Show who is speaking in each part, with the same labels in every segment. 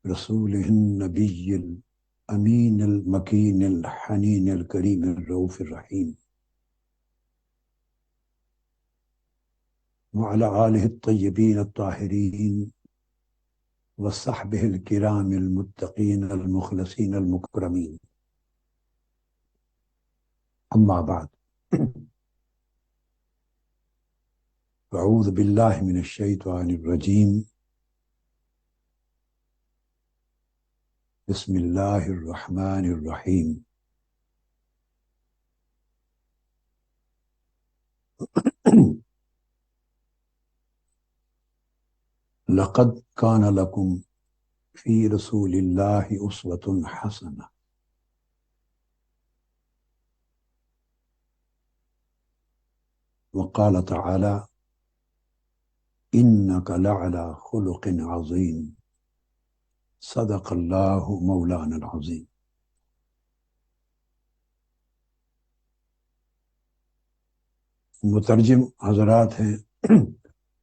Speaker 1: رسوله النبي الأمين المكين الحنين الكريم الرؤوف الرحيم وعلى آله الطيبين الطاهرين وصحبه الكرام المتقين المخلصين المكرمين. أما بعد، أعوذ بالله من الشيطان الرجيم. بسم الله الرحمن الرحيم. لقد كان لكم في رسول الله أسوة حسنة. وقال تعالى: إنك لعلى خلق عظيم. صدق الله مولانا العظيم. مترجم حضرات ہیں،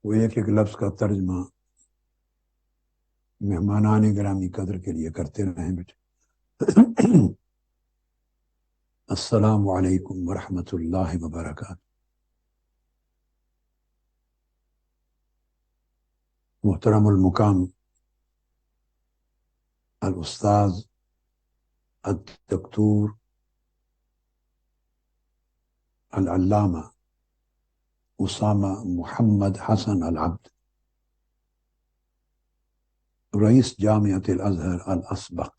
Speaker 1: وہ ایک ایک لفظ کا ترجمہ مہمانان گرامی قدر کے لیے کرتے رہیں بیٹے۔ السلام علیکم ورحمۃ اللہ وبرکاتہ۔ محترم المقام الاستاذ الدکتور العلامہ اسامہ محمد حسن العبد، رئیس جامعۃ الازہر الاسبق،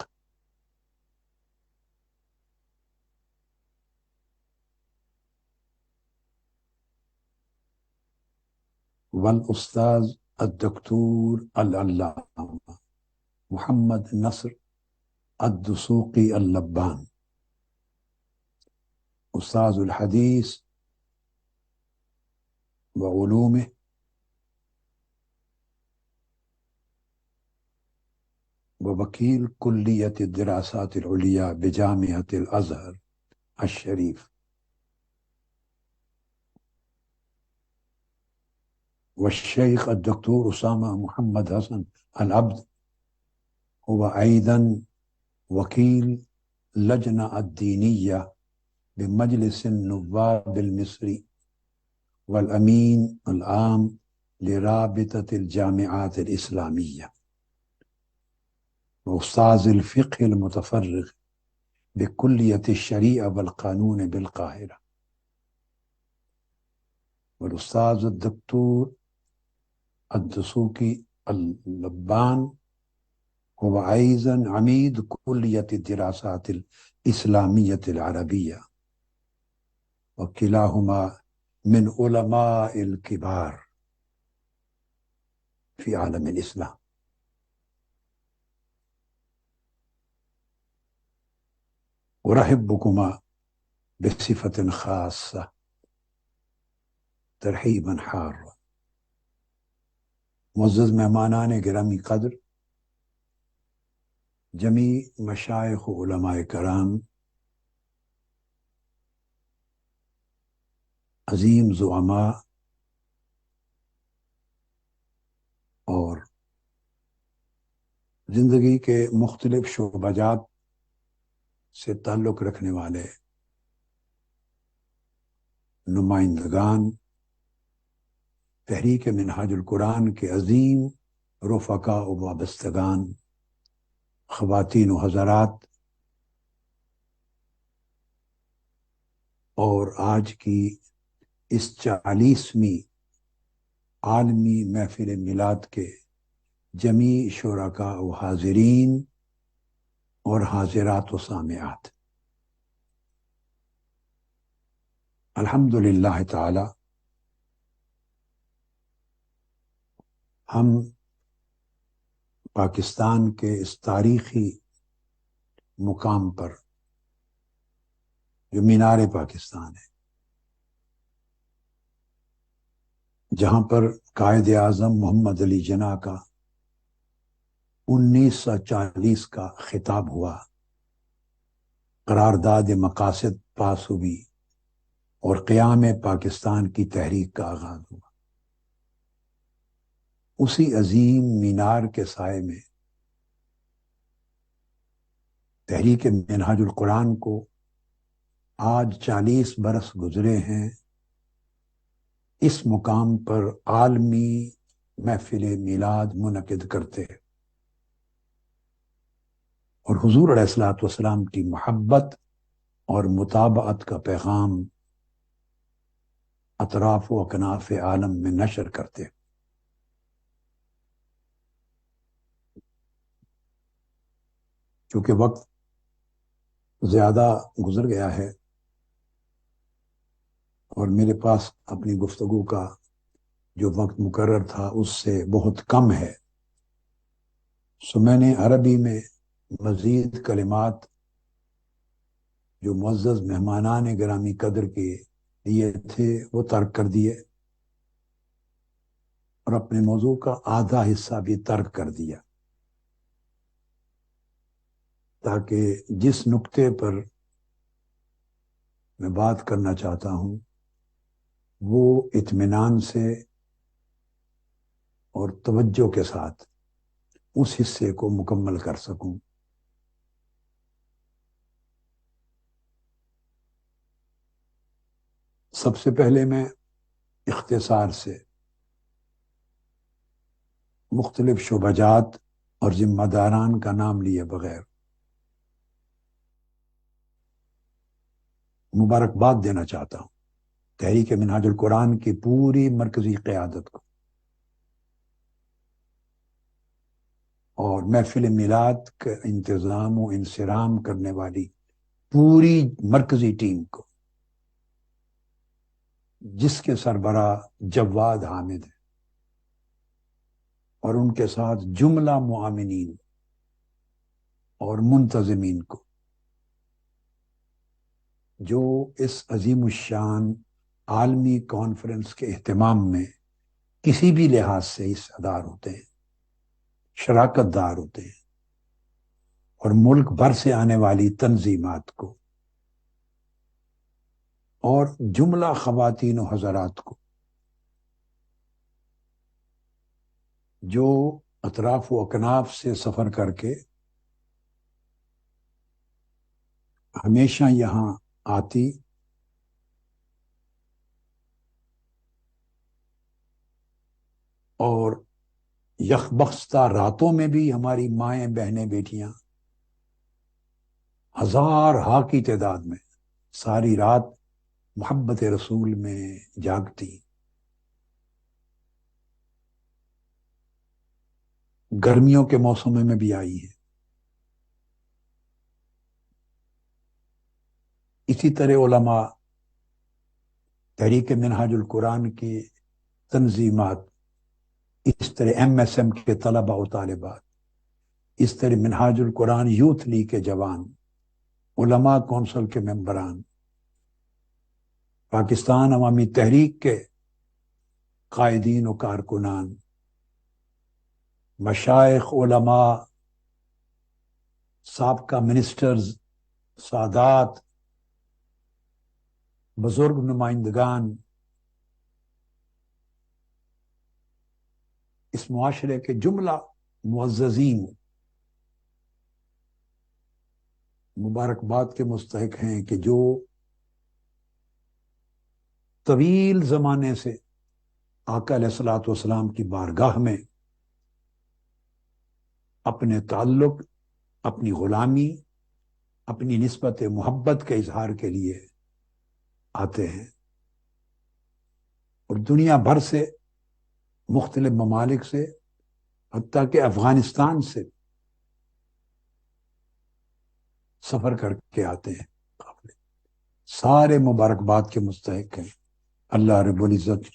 Speaker 1: والاستاذ الدکتور العلامہ محمد نصر الدسوقی اللبان، استاذ الحدیث وعلومه ووکیل کلیت الدراسات العلیہ بجامعۃ الازہر الشریف، والشیخ الدکتور اسامہ محمد حسن العبد هو أيضا وكيل لجنة الدينية بمجلس النواب المصري والأمين العام لرابطة الجامعات الإسلامية، وأستاذ الفقه المتفرغ بكلية الشريعة والقانون بالقاهرة، والأستاذ الدكتور الدسوقي اللبان هو أيضا عميد كلية الدراسات الإسلامية العربية، وكلاهما من علماء الكبار في عالم الإسلام. أرحب بكما بصفة خاصة ترحيبا حارا۔ معزز مہمانان گرامی قدر، جمیع مشائخ و علماء کرام، عظیم زعماء اور زندگی کے مختلف شعبہ جات سے تعلق رکھنے والے نمائندگان، تحریک منہاج القرآن کے عظیم رفقا و وابستگان، خواتین و حضرات، اور آج کی اس 40ویں عالمی محفل میلاد کے جمیع شرکاء و حاضرین اور حاضرات و سامعات، الحمدللہ تعالی ہم پاکستان کے اس تاریخی مقام پر جو مینار پاکستان ہے، جہاں پر قائد اعظم محمد علی جناح کا 1940 کا خطاب ہوا، قرارداد مقاصد پاس ہوئی اور قیام پاکستان کی تحریک کا آغاز ہوا، اسی عظیم مینار کے سائے میں تحریک منہاج القرآن کو آج 40 برس گزرے ہیں اس مقام پر عالمی محفل میلاد منعقد کرتے ہیں، اور حضور علیہ الصلوۃ والسلام کی محبت اور متابعت کا پیغام اطراف و اکناف عالم میں نشر کرتے ہیں۔ چونکہ وقت زیادہ گزر گیا ہے اور میرے پاس اپنی گفتگو کا جو وقت مقرر تھا اس سے بہت کم ہے، سو میں نے عربی میں مزید کلمات جو معزز مہمانان گرامی قدر کے لیے تھے وہ ترک کر دیے، اور اپنے موضوع کا آدھا حصہ بھی ترک کر دیا، تاکہ جس نقطے پر میں بات کرنا چاہتا ہوں وہ اطمینان سے اور توجہ کے ساتھ اس حصے کو مکمل کر سکوں۔ سب سے پہلے میں اختصار سے مختلف شعبہ جات اور ذمہ داران کا نام لیے بغیر مبارکباد دینا چاہتا ہوں تحریک منہاج القرآن کی پوری مرکزی قیادت کو اور محفل میلاد کا انتظام و انصرام کرنے والی پوری مرکزی ٹیم کو، جس کے سربراہ جواد حامد ہے، اور ان کے ساتھ جملہ معاونین اور منتظمین کو، جو اس عظیم الشان عالمی کانفرنس کے اہتمام میں کسی بھی لحاظ سے حصہ دار ہوتے ہیں، شراکت دار ہوتے ہیں، اور ملک بھر سے آنے والی تنظیمات کو اور جملہ خواتین و حضرات کو، جو اطراف و اکناف سے سفر کر کے ہمیشہ یہاں آتی اور یکبختہ راتوں میں بھی ہماری مائیں بہنیں بیٹیاں ہزار ہا کی تعداد میں ساری رات محبت رسول میں جاگتی، گرمیوں کے موسم میں بھی آئی ہیں۔ اسی طرح علماء، تحریک منہاج القرآن کی تنظیمات، اس طرح MSM کے طلباء و طالبات، اس طرح منہاج القرآن یوتھ لیگ کے جوان، علماء کونسل کے ممبران، پاکستان عوامی تحریک کے قائدین و کارکنان، مشائخ، علماء، سابقہ منسٹرز، سادات، بزرگ نمائندگان، اس معاشرے کے جملہ معززین مبارکباد کے مستحق ہیں کہ جو طویل زمانے سے آقا علیہ الصلوۃ والسلام کی بارگاہ میں اپنے تعلق، اپنی غلامی، اپنی نسبت محبت کے اظہار کے لیے آتے ہیں، اور دنیا بھر سے، مختلف ممالک سے، حتیٰ کہ افغانستان سے سفر کر کے آتے ہیں، سارے مبارکباد کے مستحق ہیں۔ اللہ رب العزت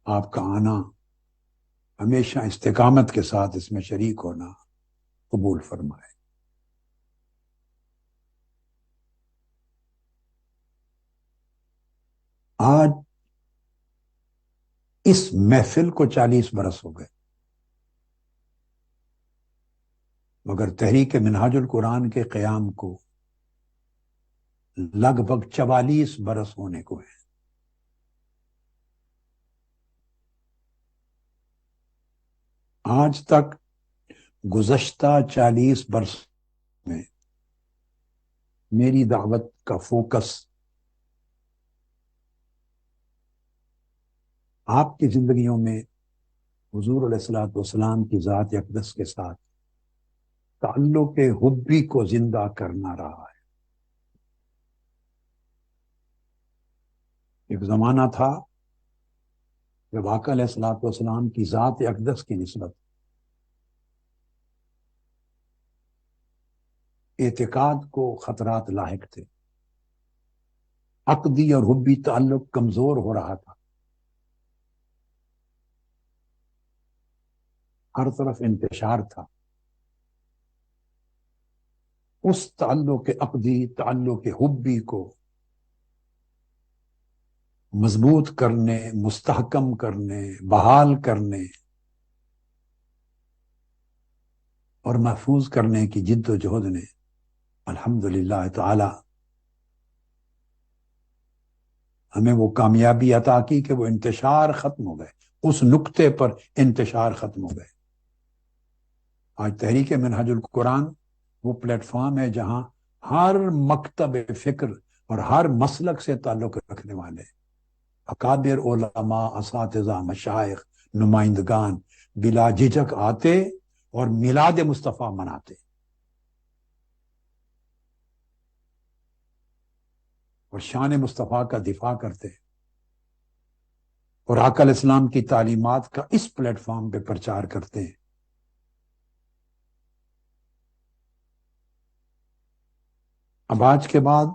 Speaker 1: آپ کا آنا، ہمیشہ استقامت کے ساتھ اس میں شریک ہونا قبول فرمائے۔ آج اس محفل کو 40 برس ہو گئے، مگر تحریک منہاج القرآن کے قیام کو لگ بھگ 44 برس ہونے کو ہیں۔ آج تک گزشتہ 40 برس میں میری دعوت کا فوکس آپ کی زندگیوں میں حضور علیہ الصلوۃ والسلام کی ذات اقدس کے ساتھ تعلق حبی کو زندہ کرنا رہا ہے۔ ایک زمانہ تھا جب آقا علیہ الصلوۃ والسلام کی ذات اقدس کی نسبت اعتقاد کو خطرات لاحق تھے، عقدی اور حبی تعلق کمزور ہو رہا تھا، ہر طرف انتشار تھا۔ اس تعلق عقدی، تعلق حبی کو مضبوط کرنے، مستحکم کرنے، بحال کرنے اور محفوظ کرنے کی جد و جہد نے الحمدللہ تعالی ہمیں وہ کامیابی عطا کی کہ وہ انتشار ختم ہو گئے، اس نقطے پر انتشار ختم ہو گئے۔ آج تحریک منہج القرآن وہ پلیٹ فارم ہے جہاں ہر مکتب فکر اور ہر مسلک سے تعلق رکھنے والے اکابر علماء، اساتذہ، مشائخ، نمائندگان بلا جھجک آتے اور میلاد مصطفیٰ مناتے اور شان مصطفیٰ کا دفاع کرتے اور آقا علیہ السلام کی تعلیمات کا اس پلیٹ فارم پہ پرچار کرتے ہیں۔ اب آج کے بعد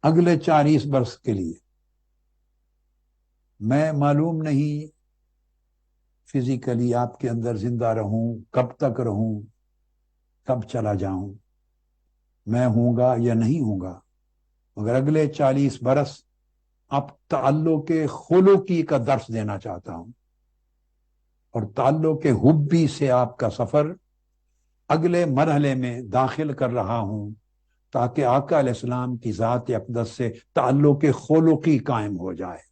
Speaker 1: اگلے 40 برس کے لیے میں معلوم نہیں فزیکلی آپ کے اندر زندہ رہوں، کب تک رہوں، کب چلا جاؤں، میں ہوں گا یا نہیں ہوں گا، مگر اگلے 40 برس اب تعلق خلقی کا درس دینا چاہتا ہوں اور تعلق حبی سے آپ کا سفر اگلے مرحلے میں داخل کر رہا ہوں تاکہ آقا علیہ السلام کی ذات اقدس سے تعلق خلقی قائم ہو جائے۔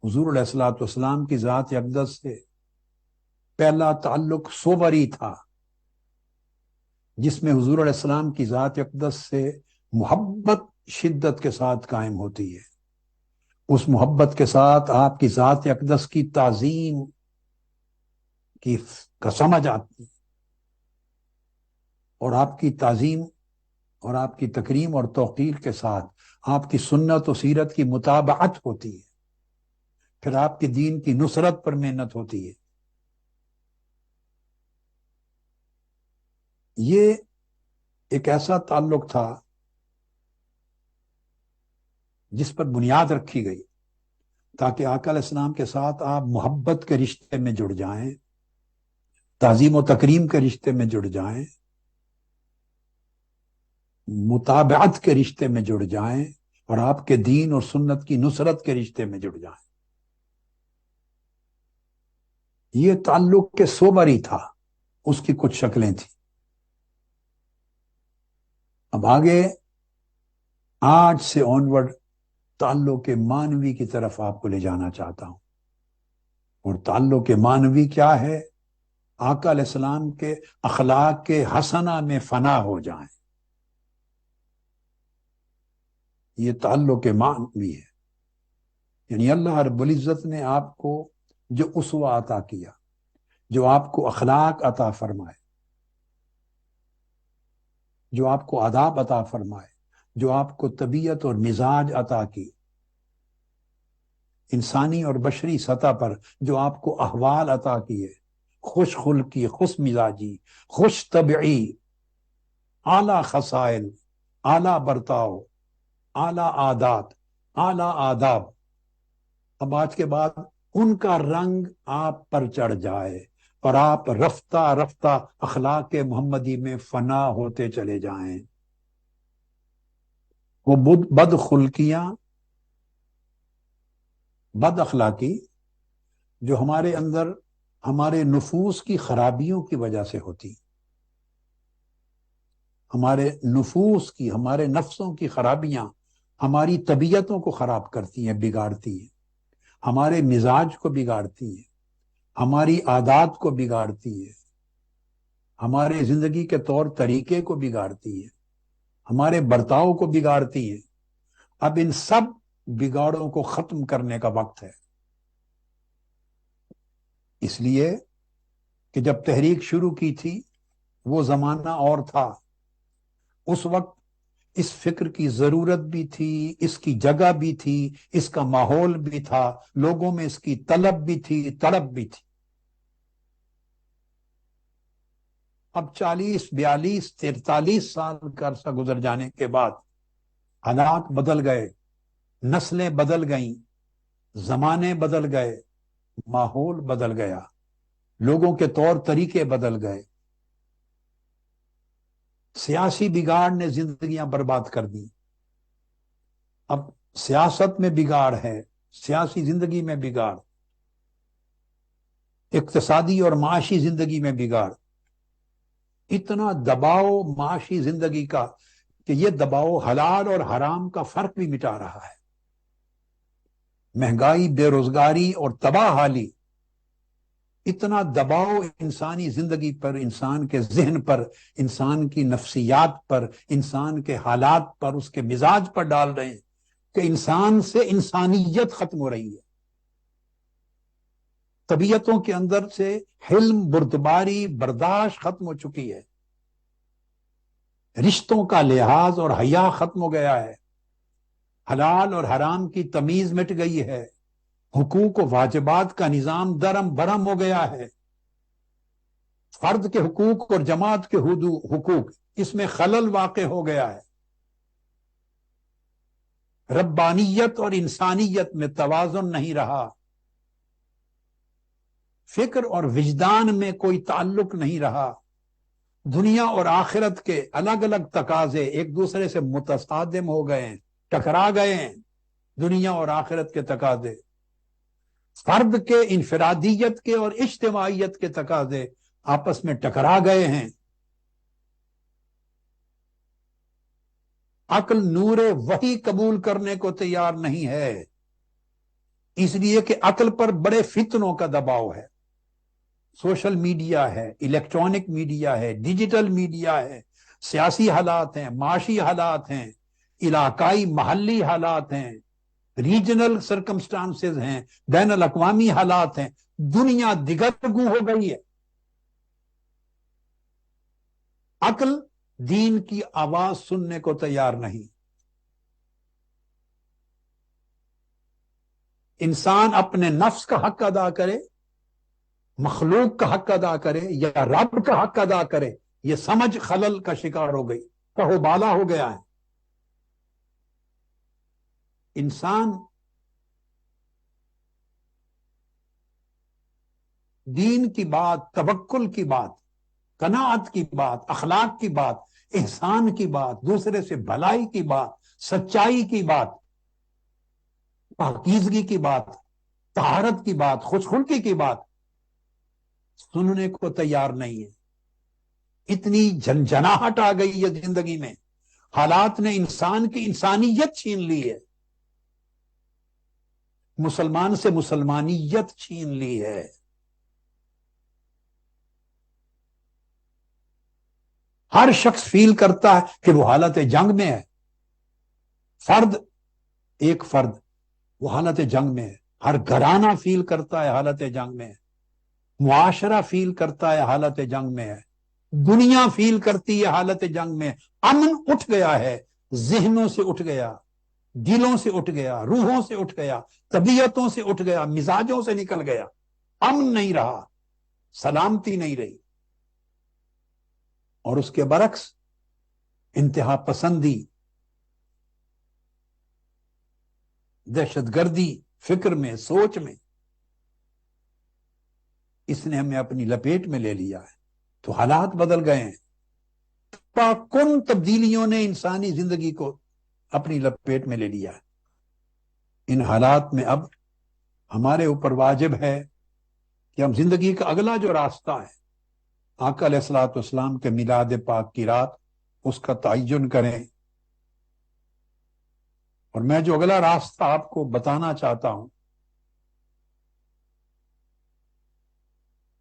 Speaker 1: حضور علیہ الصلوۃ والسلام کی ذات اقدس سے پہلا تعلق صوری تھا، جس میں حضور علیہ السلام کی ذات اقدس سے محبت شدت کے ساتھ قائم ہوتی ہے۔ اس محبت کے ساتھ آپ کی ذات اقدس کی تعظیم کا سمجھ آتی اور آپ کی تعظیم اور آپ کی تکریم اور توقیر کے ساتھ آپ کی سنت و سیرت کی مطابقت ہوتی ہے، پھر آپ کے دین کی نصرت پر محنت ہوتی ہے۔ یہ ایک ایسا تعلق تھا جس پر بنیاد رکھی گئی تاکہ آقا علیہ السلام کے ساتھ آپ محبت کے رشتے میں جڑ جائیں، تعظیم و تکریم کے رشتے میں جڑ جائیں، متابعت کے رشتے میں جڑ جائیں اور آپ کے دین اور سنت کی نصرت کے رشتے میں جڑ جائیں۔ یہ تعلق کے صوری تھا، اس کی کچھ شکلیں تھیں۔ اب آگے آج سے آنورڈ تعلق مانوی کی طرف آپ کو لے جانا چاہتا ہوں، اور تعلق مانوی کیا ہے؟ آقا علیہ السلام کے اخلاق کے حسنہ میں فنا ہو جائیں، یہ تعلق مانوی ہے۔ یعنی اللہ رب العزت نے آپ کو جو اسوہ عطا کیا، جو آپ کو اخلاق عطا فرمائے، جو آپ کو آداب عطا فرمائے، جو آپ کو طبیعت اور مزاج عطا کی، انسانی اور بشری سطح پر جو آپ کو احوال عطا کیے، خوش خلقی، خوش مزاجی، خوش طبعی، اعلیٰ خصائل، اعلیٰ برتاؤ، اعلیٰ عادات، اعلیٰ آداب، اب آج کے بعد ان کا رنگ آپ پر چڑھ جائے اور آپ رفتہ رفتہ اخلاق محمدی میں فنا ہوتے چلے جائیں۔ وہ بد خلقیاں، بد اخلاقی جو ہمارے اندر ہمارے نفوس کی خرابیوں کی وجہ سے ہوتی، ہمارے نفوس کی، ہمارے نفسوں کی خرابیاں ہماری طبیعتوں کو خراب کرتی ہیں، بگاڑتی ہیں، ہمارے مزاج کو بگاڑتی ہیں، ہماری عادات کو بگاڑتی ہے، ہمارے زندگی کے طور طریقے کو بگاڑتی ہے، ہمارے برتاؤ کو بگاڑتی ہے۔ اب ان سب بگاڑوں کو ختم کرنے کا وقت ہے۔ اس لیے کہ جب تحریک شروع کی تھی وہ زمانہ اور تھا، اس وقت اس فکر کی ضرورت بھی تھی، اس کی جگہ بھی تھی، اس کا ماحول بھی تھا، لوگوں میں اس کی طلب بھی تھی، تڑپ بھی تھی۔ اب 40 42 43 سال کا عرصہ گزر جانے کے بعد حالات بدل گئے، نسلیں بدل گئیں، زمانے بدل گئے، ماحول بدل گیا، لوگوں کے طور طریقے بدل گئے۔ سیاسی بگاڑ نے زندگیاں برباد کر دی۔ اب سیاست میں بگاڑ ہے، سیاسی زندگی میں بگاڑ، اقتصادی اور معاشی زندگی میں بگاڑ، اتنا دباؤ معاشی زندگی کا کہ یہ دباؤ حلال اور حرام کا فرق بھی مٹا رہا ہے۔ مہنگائی، بے روزگاری اور تباہ حالی، اتنا دباؤ انسانی زندگی پر، انسان کے ذہن پر، انسان کی نفسیات پر، انسان کے حالات پر، اس کے مزاج پر ڈال رہے ہیں کہ انسان سے انسانیت ختم ہو رہی ہے۔ طبیعتوں کے اندر سے حلم، بردباری، برداشت ختم ہو چکی ہے۔ رشتوں کا لحاظ اور حیا ختم ہو گیا ہے۔ حلال اور حرام کی تمیز مٹ گئی ہے۔ حقوق و واجبات کا نظام درم برم ہو گیا ہے۔ فرد کے حقوق اور جماعت کے حقوق، اس میں خلل واقع ہو گیا ہے۔ ربانیت اور انسانیت میں توازن نہیں رہا۔ فکر اور وجدان میں کوئی تعلق نہیں رہا۔ دنیا اور آخرت کے الگ الگ تقاضے ایک دوسرے سے متصادم ہو گئے ہیں، ٹکرا گئے ہیں۔ دنیا اور آخرت کے تقاضے، فرد کے انفرادیت کے اور اجتماعیت کے تقاضے آپس میں ٹکرا گئے ہیں۔ عقل نور وحی قبول کرنے کو تیار نہیں ہے، اس لیے کہ عقل پر بڑے فتنوں کا دباؤ ہے۔ سوشل میڈیا ہے، الیکٹرانک میڈیا ہے، ڈیجیٹل میڈیا ہے، سیاسی حالات ہیں، معاشی حالات ہیں، علاقائی محلی حالات ہیں، ریجنل سرکمسٹانسز ہیں، بین الاقوامی حالات ہیں۔ دنیا دگرگوں ہو گئی ہے۔ عقل دین کی آواز سننے کو تیار نہیں۔ انسان اپنے نفس کا حق ادا کرے، مخلوق کا حق ادا کرے، یا رب کا حق ادا کرے، یہ سمجھ خلل کا شکار ہو گئی، کہو بالا ہو گیا ہے۔ انسان دین کی بات، توکل کی بات، قناعت کی بات، اخلاق کی بات، احسان کی بات، دوسرے سے بھلائی کی بات، سچائی کی بات، پاکیزگی کی بات، طہارت کی بات، خوش خلقی کی بات سننے کو تیار نہیں ہے۔ اتنی جھنجھناہٹ آ گئی ہے زندگی میں، حالات نے انسان کی انسانیت چھین لی ہے، مسلمان سے مسلمانیت چھین لی ہے۔ ہر شخص فیل کرتا ہے کہ وہ حالت جنگ میں ہے۔ فرد، ایک فرد وہ حالت جنگ میں ہے، ہر گھرانہ فیل کرتا ہے حالت جنگ میں ہے، معاشرہ فیل کرتا ہے حالت جنگ میں ہے، دنیا فیل کرتی ہے حالت جنگ میں۔ امن اٹھ گیا ہے، ذہنوں سے اٹھ گیا، دلوں سے اٹھ گیا، روحوں سے اٹھ گیا، طبیعتوں سے اٹھ گیا، مزاجوں سے نکل گیا۔ امن نہیں رہا، سلامتی نہیں رہی۔ اور اس کے برعکس انتہا پسندی، دہشت گردی فکر میں، سوچ میں، اس نے ہمیں اپنی لپیٹ میں لے لیا ہے۔ تو حالات بدل گئے ہیں۔ کن تبدیلیوں نے انسانی زندگی کو اپنی لپیٹ میں لے لیا ہے۔ ان حالات میں اب ہمارے اوپر واجب ہے کہ ہم زندگی کا اگلا جو راستہ ہے، آقا علیہ الصلوۃ والسلام کے میلاد پاک کی رات، اس کا تعین کریں۔ اور میں جو اگلا راستہ آپ کو بتانا چاہتا ہوں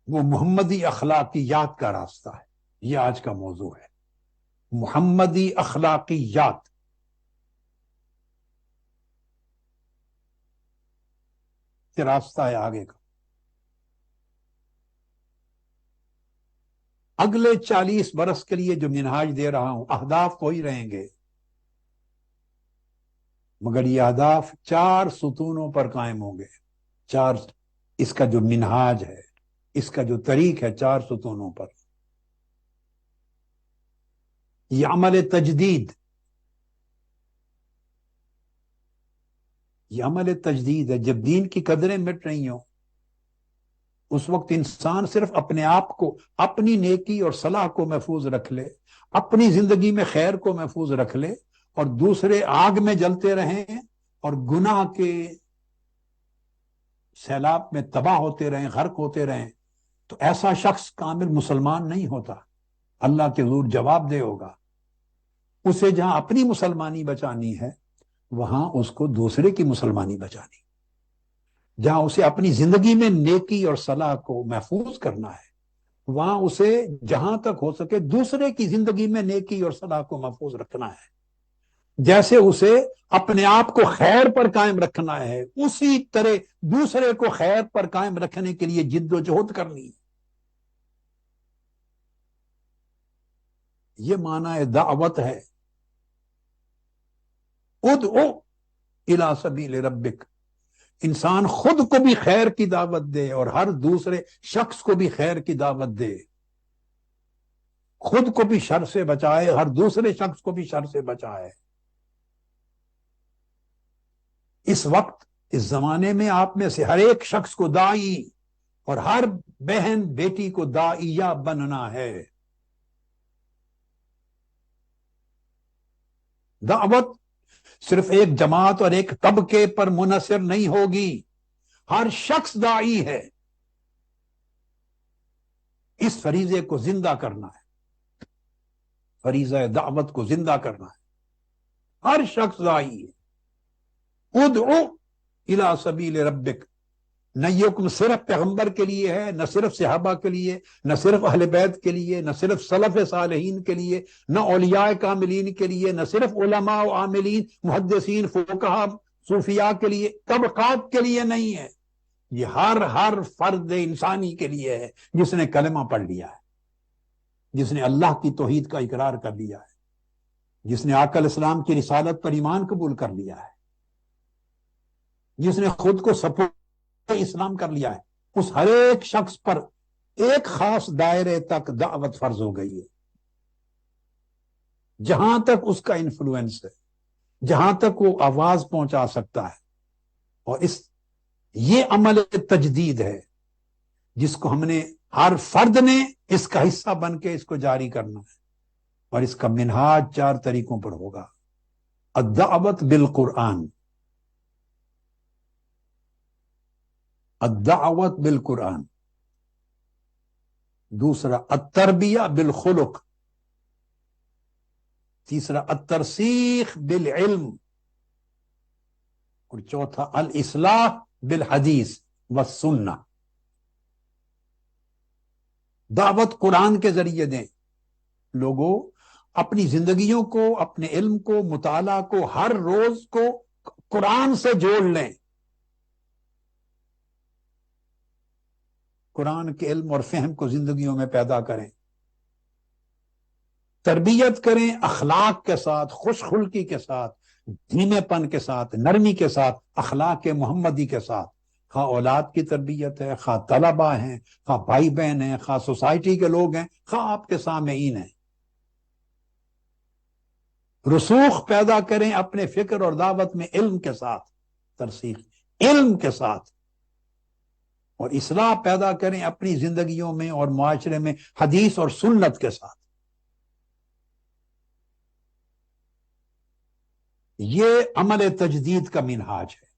Speaker 1: وہ محمدی اخلاقیات کا راستہ ہے۔ یہ آج کا موضوع ہے، محمدی اخلاقیات۔ یہ راستہ ہے آگے کا۔ اگلے 40 برس کے لیے جو منہاج دے رہا ہوں، اہداف تو ہی رہیں گے، مگر یہ اہداف 4 ستونوں پر قائم ہوں گے۔ اس کا جو منہاج ہے، اس کا جو طریق ہے، 4 ستونوں پر۔ یہ عمل تجدید، یہ عمل تجدید ہے۔ جب دین کی قدریں مٹ رہی ہوں، اس وقت انسان صرف اپنے آپ کو، اپنی نیکی اور صلاح کو محفوظ رکھ لے، اپنی زندگی میں خیر کو محفوظ رکھ لے، اور دوسرے آگ میں جلتے رہیں اور گناہ کے سیلاب میں تباہ ہوتے رہیں، غرق ہوتے رہیں، تو ایسا شخص کامل مسلمان نہیں ہوتا، اللہ کے حضور جواب دہ ہوگا۔ اسے جہاں اپنی مسلمانی بچانی ہے، وہاں اس کو دوسرے کی مسلمانی بچانی، جہاں اسے اپنی زندگی میں نیکی اور صلاح کو محفوظ کرنا ہے، وہاں اسے جہاں تک ہو سکے دوسرے کی زندگی میں نیکی اور صلاح کو محفوظ رکھنا ہے۔ جیسے اسے اپنے آپ کو خیر پر قائم رکھنا ہے، اسی طرح دوسرے کو خیر پر قائم رکھنے کے لیے جد و جہد کرنی ہے۔ یہ معنی دعوت ہے۔ ادعو الی سبیل ربک، انسان خود کو بھی خیر کی دعوت دے اور ہر دوسرے شخص کو بھی خیر کی دعوت دے، خود کو بھی شر سے بچائے، ہر دوسرے شخص کو بھی شر سے بچائے۔ اس وقت، اس زمانے میں آپ میں سے ہر ایک شخص کو داعی اور ہر بہن بیٹی کو داعیہ بننا ہے۔ دعوت صرف ایک جماعت اور ایک طبقے پر منحصر نہیں ہوگی، ہر شخص داعی ہے۔ اس فریضے کو زندہ کرنا ہے، فریضہ دعوت کو زندہ کرنا ہے۔ ہر شخص داعی ہے۔ ادعو الی سبیل ربک، نہ یہ حکم صرف پیغمبر کے لیے ہے، نہ صرف صحابہ کے لیے، نہ صرف اہل بیت کے لیے، نہ صرف سلف صالحین کے لیے، نہ اولیاء کاملین کے لیے، نہ صرف علماء و عاملین، محدثین، فقہاء، صوفیاء کے لیے، طبقات کے لیے نہیں ہے، یہ ہر فرد انسانی کے لیے ہے، جس نے کلمہ پڑھ لیا ہے، جس نے اللہ کی توحید کا اقرار کر لیا ہے، جس نے آقا علیہ السلام کی رسالت پر ایمان قبول کر لیا ہے، جس نے خود کو سپرد اسلام کر لیا ہے۔ اس ہر ایک شخص پر ایک خاص دائرے تک دعوت فرض ہو گئی ہے، جہاں تک اس کا انفلوئنس ہے، جہاں تک وہ آواز پہنچا سکتا ہے۔ اور یہ عمل تجدید ہے جس کو ہم نے، ہر فرد نے اس کا حصہ بن کے اس کو جاری کرنا ہے، اور اس کا منہاج 4 طریقوں پر ہوگا۔ الدعوت بالقرآن، الدعوت بالقرآن۔ دوسرا التربیہ بالخلق۔ تیسرا الترسیخ بالعلم۔ اور چوتھا الاصلاح بالحدیث والسنہ۔ دعوت قرآن کے ذریعے دیں۔ لوگوں اپنی زندگیوں کو، اپنے علم کو، مطالعہ کو، ہر روز کو قرآن سے جوڑ لیں، قرآن کے علم اور فہم کو زندگیوں میں پیدا کریں، تربیت کریں اخلاق کے ساتھ، خوش خلقی کے ساتھ، دھیمے پن کے ساتھ، نرمی کے ساتھ، اخلاق محمدی کے ساتھ، خواہ اولاد کی تربیت ہے، خواہ طلباء ہیں، خواہ بھائی بہن ہیں، خواہ سوسائٹی کے لوگ ہیں، خواہ آپ کے سامعین ہیں۔ رسوخ پیدا کریں اپنے فکر اور دعوت میں علم کے ساتھ، ترسیخ علم کے ساتھ، اور اصلاح پیدا کریں اپنی زندگیوں میں اور معاشرے میں حدیث اور سنت کے ساتھ۔ یہ عمل تجدید کا منہاج ہے۔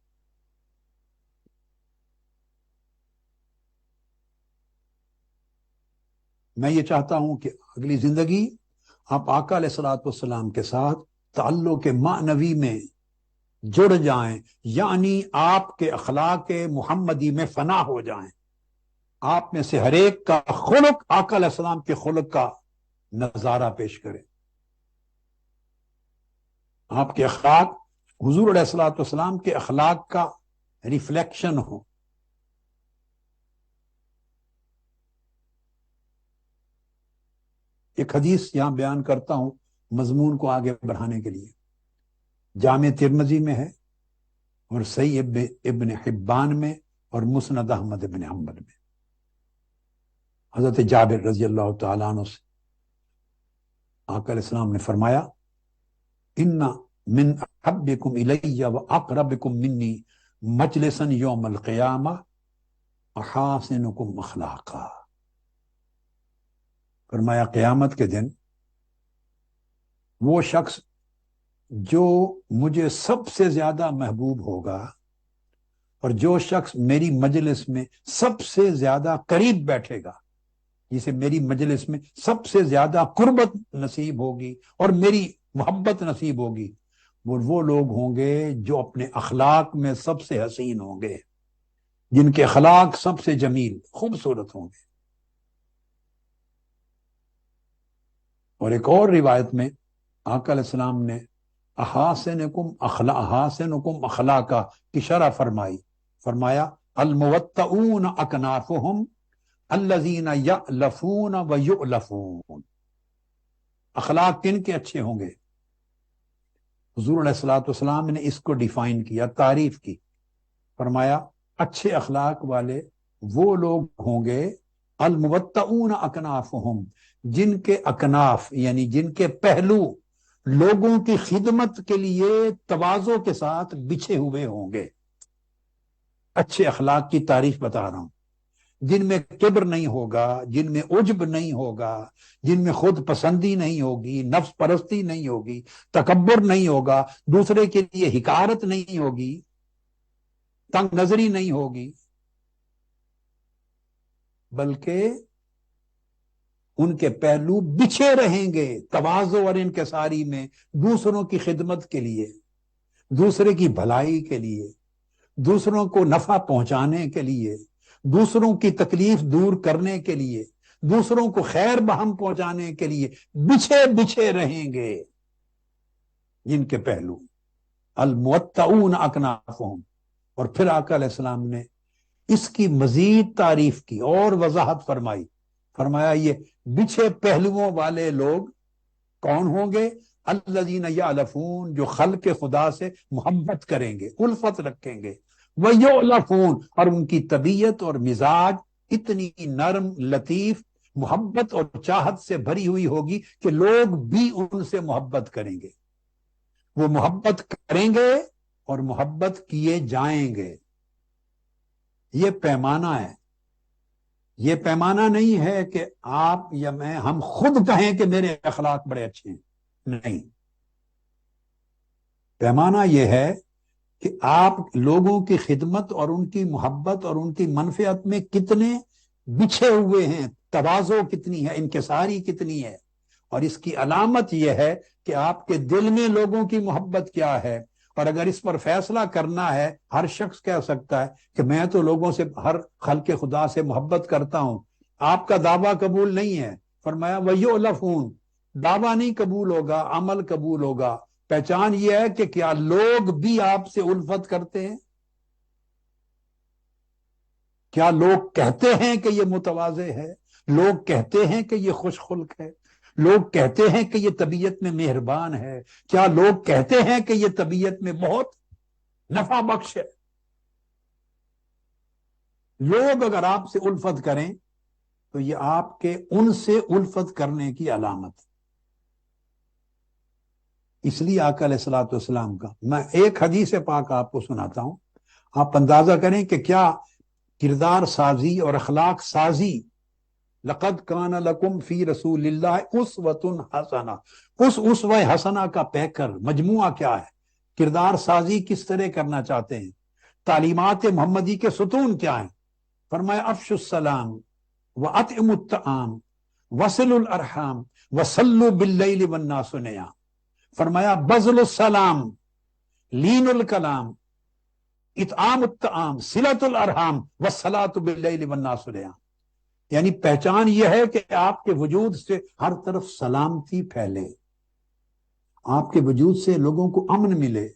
Speaker 1: میں یہ چاہتا ہوں کہ اگلی زندگی آپ آقا علیہ الصلوۃ والسلام کے ساتھ تعلق معنوی میں جڑ جائیں، یعنی آپ کے اخلاق محمدی میں فنا ہو جائیں۔ آپ میں سے ہر ایک کا خلق آقا علیہ السلام کے خلق کا نظارہ پیش کرے. آپ کے اخلاق حضور علیہ الصلوۃ والسلام کے اخلاق کا ریفلیکشن ہو. ایک حدیث یہاں بیان کرتا ہوں مضمون کو آگے بڑھانے کے لیے. جامع ترمذی میں ہے اور صحیح ابن حبان میں اور مسند احمد ابن حنبل میں. حضرت جابر رضی اللہ تعالیٰ عنہ سے آقا علیہ السلام نے فرمایا ان من احبکم الی و اقربکم منی مجلسا یوم القیامہ احاسنکم اخلاقا. فرمایا قیامت کے دن وہ شخص جو مجھے سب سے زیادہ محبوب ہوگا اور جو شخص میری مجلس میں سب سے زیادہ قریب بیٹھے گا، جسے میری مجلس میں سب سے زیادہ قربت نصیب ہوگی اور میری محبت نصیب ہوگی، وہ لوگ ہوں گے جو اپنے اخلاق میں سب سے حسین ہوں گے، جن کے اخلاق سب سے جمیل خوبصورت ہوں گے. اور ایک اور روایت میں آقا علیہ السلام نے احاسنکم اخلاقا کی شرح فرمائی. فرمایا الموطؤون اکنافهم الذین یألفون ویؤلفون. اخلاق کن کے اچھے ہوں گے؟ حضور علیہ الصلوۃ والسلام نے اس کو ڈیفائن کیا، تعریف کی. فرمایا اچھے اخلاق والے وہ لوگ ہوں گے الموطؤون اکنافهم، جن کے اکناف یعنی جن کے پہلو لوگوں کی خدمت کے لیے تواضع کے ساتھ بچھے ہوئے ہوں گے. اچھے اخلاق کی تعریف بتا رہا ہوں، جن میں کبر نہیں ہوگا، جن میں عجب نہیں ہوگا، جن میں خود پسندی نہیں ہوگی، نفس پرستی نہیں ہوگی، تکبر نہیں ہوگا، دوسرے کے لیے حقارت نہیں ہوگی، تنگ نظری نہیں ہوگی، بلکہ ان کے پہلو بچھے رہیں گے تواضع اور انکساری میں، دوسروں کی خدمت کے لیے، دوسرے کی بھلائی کے لیے، دوسروں کو نفع پہنچانے کے لیے، دوسروں کی تکلیف دور کرنے کے لیے، دوسروں کو خیر بہم پہنچانے کے لیے بچھے رہیں گے جن کے پہلو الموطؤون اکنافهم. اور پھر آقا علیہ السلام نے اس کی مزید تعریف کی اور وضاحت فرمائی. فرمایا یہ بچھے پہلوؤں والے لوگ کون ہوں گے؟ الذین یألفون، جو خلق خدا سے محبت کریں گے، الفت رکھیں گے، ویؤلفون، اور ان کی طبیعت اور مزاج اتنی نرم لطیف محبت اور چاہت سے بھری ہوئی ہوگی کہ لوگ بھی ان سے محبت کریں گے. وہ محبت کریں گے اور محبت کیے جائیں گے. یہ پیمانہ ہے. یہ پیمانہ نہیں ہے کہ آپ یا میں ہم خود کہیں کہ میرے اخلاق بڑے اچھے ہیں. نہیں، پیمانہ یہ ہے کہ آپ لوگوں کی خدمت اور ان کی محبت اور ان کی منفعت میں کتنے بچھے ہوئے ہیں، تواضع کتنی ہے، انکساری کتنی ہے. اور اس کی علامت یہ ہے کہ آپ کے دل میں لوگوں کی محبت کیا ہے. اور اگر اس پر فیصلہ کرنا ہے، ہر شخص کہہ سکتا ہے کہ میں تو لوگوں سے، ہر خلق خدا سے محبت کرتا ہوں. آپ کا دعویٰ قبول نہیں ہے. فرمایا وَيُؤْلَفُونَ، دعویٰ نہیں قبول ہوگا، عمل قبول ہوگا. پہچان یہ ہے کہ کیا لوگ بھی آپ سے الفت کرتے ہیں؟ کیا لوگ کہتے ہیں کہ یہ متواضع ہے؟ لوگ کہتے ہیں کہ یہ خوش خلق ہے؟ لوگ کہتے ہیں کہ یہ طبیعت میں مہربان ہے؟ کیا لوگ کہتے ہیں کہ یہ طبیعت میں بہت نفع بخش ہے؟ لوگ اگر آپ سے الفت کریں تو یہ آپ کے ان سے الفت کرنے کی علامت. اس لیے آقا علیہ الصلوۃ والسلام کا میں ایک حدیث پاک آپ کو سناتا ہوں، آپ اندازہ کریں کہ کیا کردار سازی اور اخلاق سازی. لقد کان لکم فی رسول اللہ اسوۃ حسنہ، اس اسوہ حسنہ کا پیکر مجموعہ کیا ہے؟ کردار سازی کس طرح کرنا چاہتے ہیں؟ تعلیمات محمدی کے ستون کیا ہیں؟ فرمایا افشوا السلام واطعموا الطعام وصلوا الارحام وصلوا باللیل والناس نیام. فرمایا بذل السلام، لین الکلام، اطعام الطعام، صلۃ الارحام والصلاۃ باللیل والناس نیام. یعنی پہچان یہ ہے کہ آپ کے وجود سے ہر طرف سلامتی پھیلے، آپ کے وجود سے لوگوں کو امن ملے،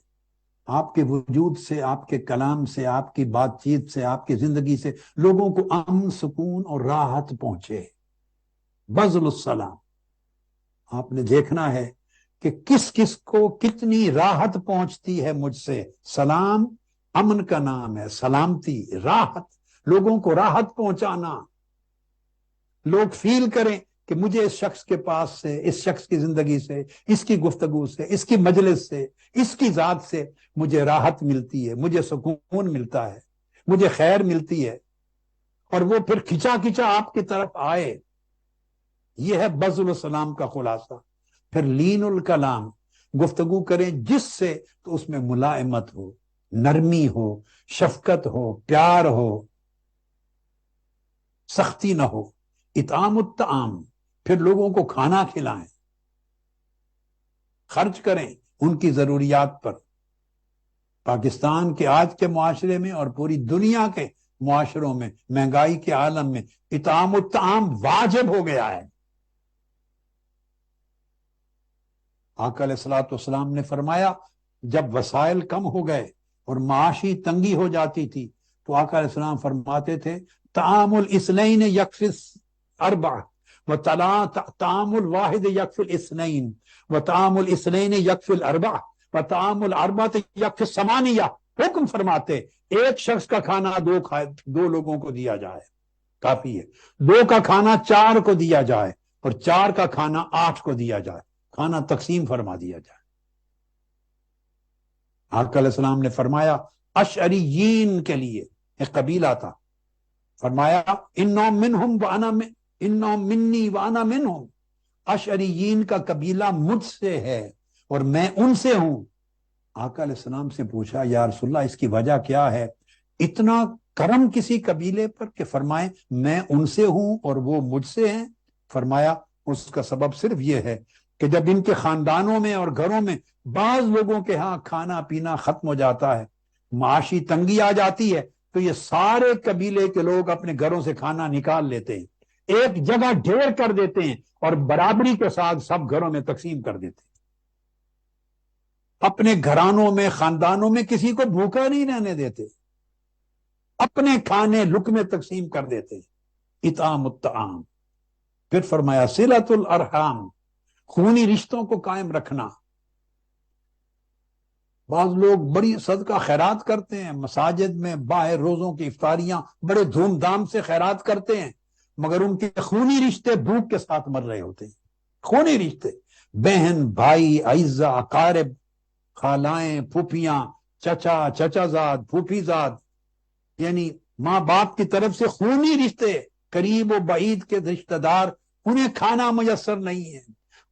Speaker 1: آپ کے وجود سے، آپ کے کلام سے، آپ کی بات چیت سے، آپ کی زندگی سے لوگوں کو امن، سکون اور راحت پہنچے۔ بذل السلام، آپ نے دیکھنا ہے کہ کس کس کو کتنی راحت پہنچتی ہے مجھ سے۔ سلام امن کا نام ہے، سلامتی، راحت، لوگوں کو راحت پہنچانا، لوگ فیل کریں کہ مجھے اس شخص کے پاس سے، اس شخص کی زندگی سے، اس کی گفتگو سے، اس کی مجلس سے، اس کی ذات سے مجھے راحت ملتی ہے، مجھے سکون ملتا ہے، مجھے خیر ملتی ہے، اور وہ پھر کھچا کھچا آپ کی طرف آئے۔ یہ ہے بذل السلام کا خلاصہ۔ پھر لین الکلام، گفتگو کریں جس سے تو اس میں ملائمت ہو، نرمی ہو، شفقت ہو، پیار ہو، سختی نہ ہو۔ اطعام الطعام، پھر لوگوں کو کھانا کھلائیں، خرچ کریں ان کی ضروریات پر۔ پاکستان کے آج کے معاشرے میں اور پوری دنیا کے معاشروں میں، مہنگائی کے عالم میں اطعام الطعام واجب ہو گیا ہے۔ آقا علیہ الصلوۃ والسلام نے فرمایا جب وسائل کم ہو گئے اور معاشی تنگی ہو جاتی تھی تو آقا علیہ السلام فرماتے تھے طعام الاثنین یکفی الاربع وطعام الواحد یکفی الاثنین وطعام الاثنین یکفی الاربع وطعام الاربعۃ یکفی الثمانیہ۔ حکم فرماتے ایک شخص کا کھانا دو لوگوں کو دیا جائے کافی ہے، دو کا کھانا چار کو دیا جائے، اور چار کا کھانا 8 کو دیا جائے، کھانا تقسیم فرما دیا جائے۔ آقا علیہ السلام نے فرمایا اشعریین کے لیے ایک قبیلہ تھا، فرمایا انہم منہم انہم منی وانا منہم، اشعریین کا قبیلہ مجھ سے ہے اور میں ان سے ہوں۔ آقا علیہ السلام سے پوچھا یا رسول اللہ اس کی وجہ کیا ہے، اتنا کرم کسی قبیلے پر کہ فرمائے میں ان سے ہوں اور وہ مجھ سے ہیں؟ فرمایا اس کا سبب صرف یہ ہے کہ جب ان کے خاندانوں میں اور گھروں میں بعض لوگوں کے ہاں کھانا پینا ختم ہو جاتا ہے، معاشی تنگی آ جاتی ہے، تو یہ سارے قبیلے کے لوگ اپنے گھروں سے کھانا نکال لیتے ہیں، ایک جگہ ڈھیر کر دیتے ہیں اور برابری کے ساتھ سب گھروں میں تقسیم کر دیتے ہیں۔ اپنے گھرانوں میں، خاندانوں میں کسی کو بھوکا نہیں رہنے دیتے، اپنے کھانے لقمے تقسیم کر دیتے ہیں۔ اطعام الطعام، پھر فرمایا صلۃ الارحام، خونی رشتوں کو قائم رکھنا۔ بعض لوگ بڑی صدقہ خیرات کرتے ہیں، مساجد میں باہر روزوں کی افطاریاں بڑے دھوم دھام سے خیرات کرتے ہیں، مگر ان کے خونی رشتے بھوک کے ساتھ مر رہے ہوتے ہیں۔ خونی رشتے، بہن، بھائی، اعزہ، اقارب، خالائیں، پھوپھیاں، چچا، چچا زاد، پھوپھی زاد، یعنی ماں باپ کی طرف سے خونی رشتے، قریب و بعید کے رشتہ دار، انہیں کھانا میسر نہیں ہے،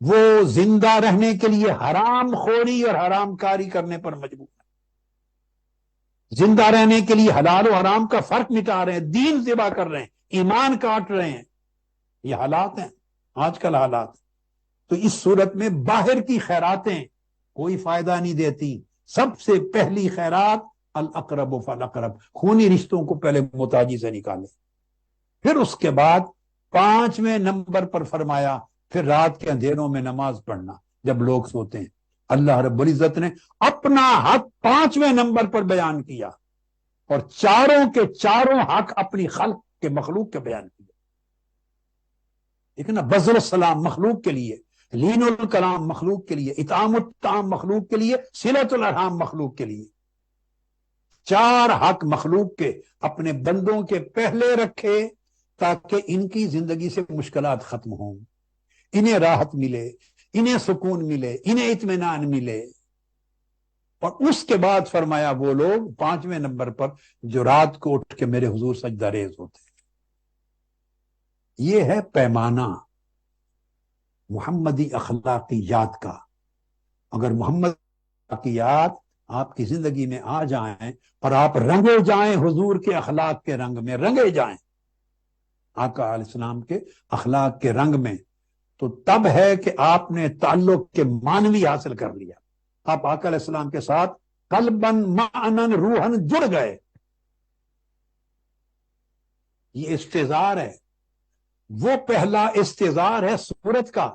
Speaker 1: وہ زندہ رہنے کے لیے حرام خوری اور حرام کاری کرنے پر مجبور ہے، زندہ رہنے کے لیے حلال و حرام کا فرق مٹا رہے ہیں، دین ذبح کر رہے ہیں، ایمان کاٹ رہے ہیں۔ یہ حالات ہیں آج کل حالات۔ تو اس صورت میں باہر کی خیراتیں کوئی فائدہ نہیں دیتی۔ سب سے پہلی خیرات الاقرب فالاقرب، خونی رشتوں کو پہلے محتاجی سے نکالے۔ پھر اس کے بعد 5ویں نمبر پر فرمایا پھر رات کے اندھیروں میں نماز پڑھنا جب لوگ سوتے ہیں۔ اللہ رب العزت نے اپنا حق 5ویں نمبر پر بیان کیا، اور چاروں کے چاروں حق اپنی خلق کے مخلوق کے بیان کیا۔ لیکن بذل السلام مخلوق کے لیے، لین الکلام مخلوق کے لیے، اطعام الطعام مخلوق کے لیے، صلۃ الارحام مخلوق کے لیے۔ 4 حق مخلوق کے اپنے بندوں کے پہلے رکھے تاکہ ان کی زندگی سے مشکلات ختم ہوں، انہیں راحت ملے، انہیں سکون ملے، انہیں اطمینان ملے۔ اور اس کے بعد فرمایا وہ لوگ 5ویں نمبر پر جو رات کو اٹھ کے میرے حضور سجدہ ریز ہوتے ہیں۔ یہ ہے پیمانہ محمدی اخلاقیات کا۔ اگر محمد اخلاقیات آپ کی زندگی میں آ جائیں اور آپ رنگے جائیں حضور کے اخلاق کے رنگ میں، رنگے جائیں آقا علیہ السلام کے اخلاق کے رنگ میں، تو تب ہے کہ آپ نے تعلق کے معنوی حاصل کر لیا۔ آپ آقا علیہ السلام کے ساتھ قلباً معناً روحاً جڑ گئے۔ یہ استظہار ہے، وہ پہلا استظہار ہے صورت کا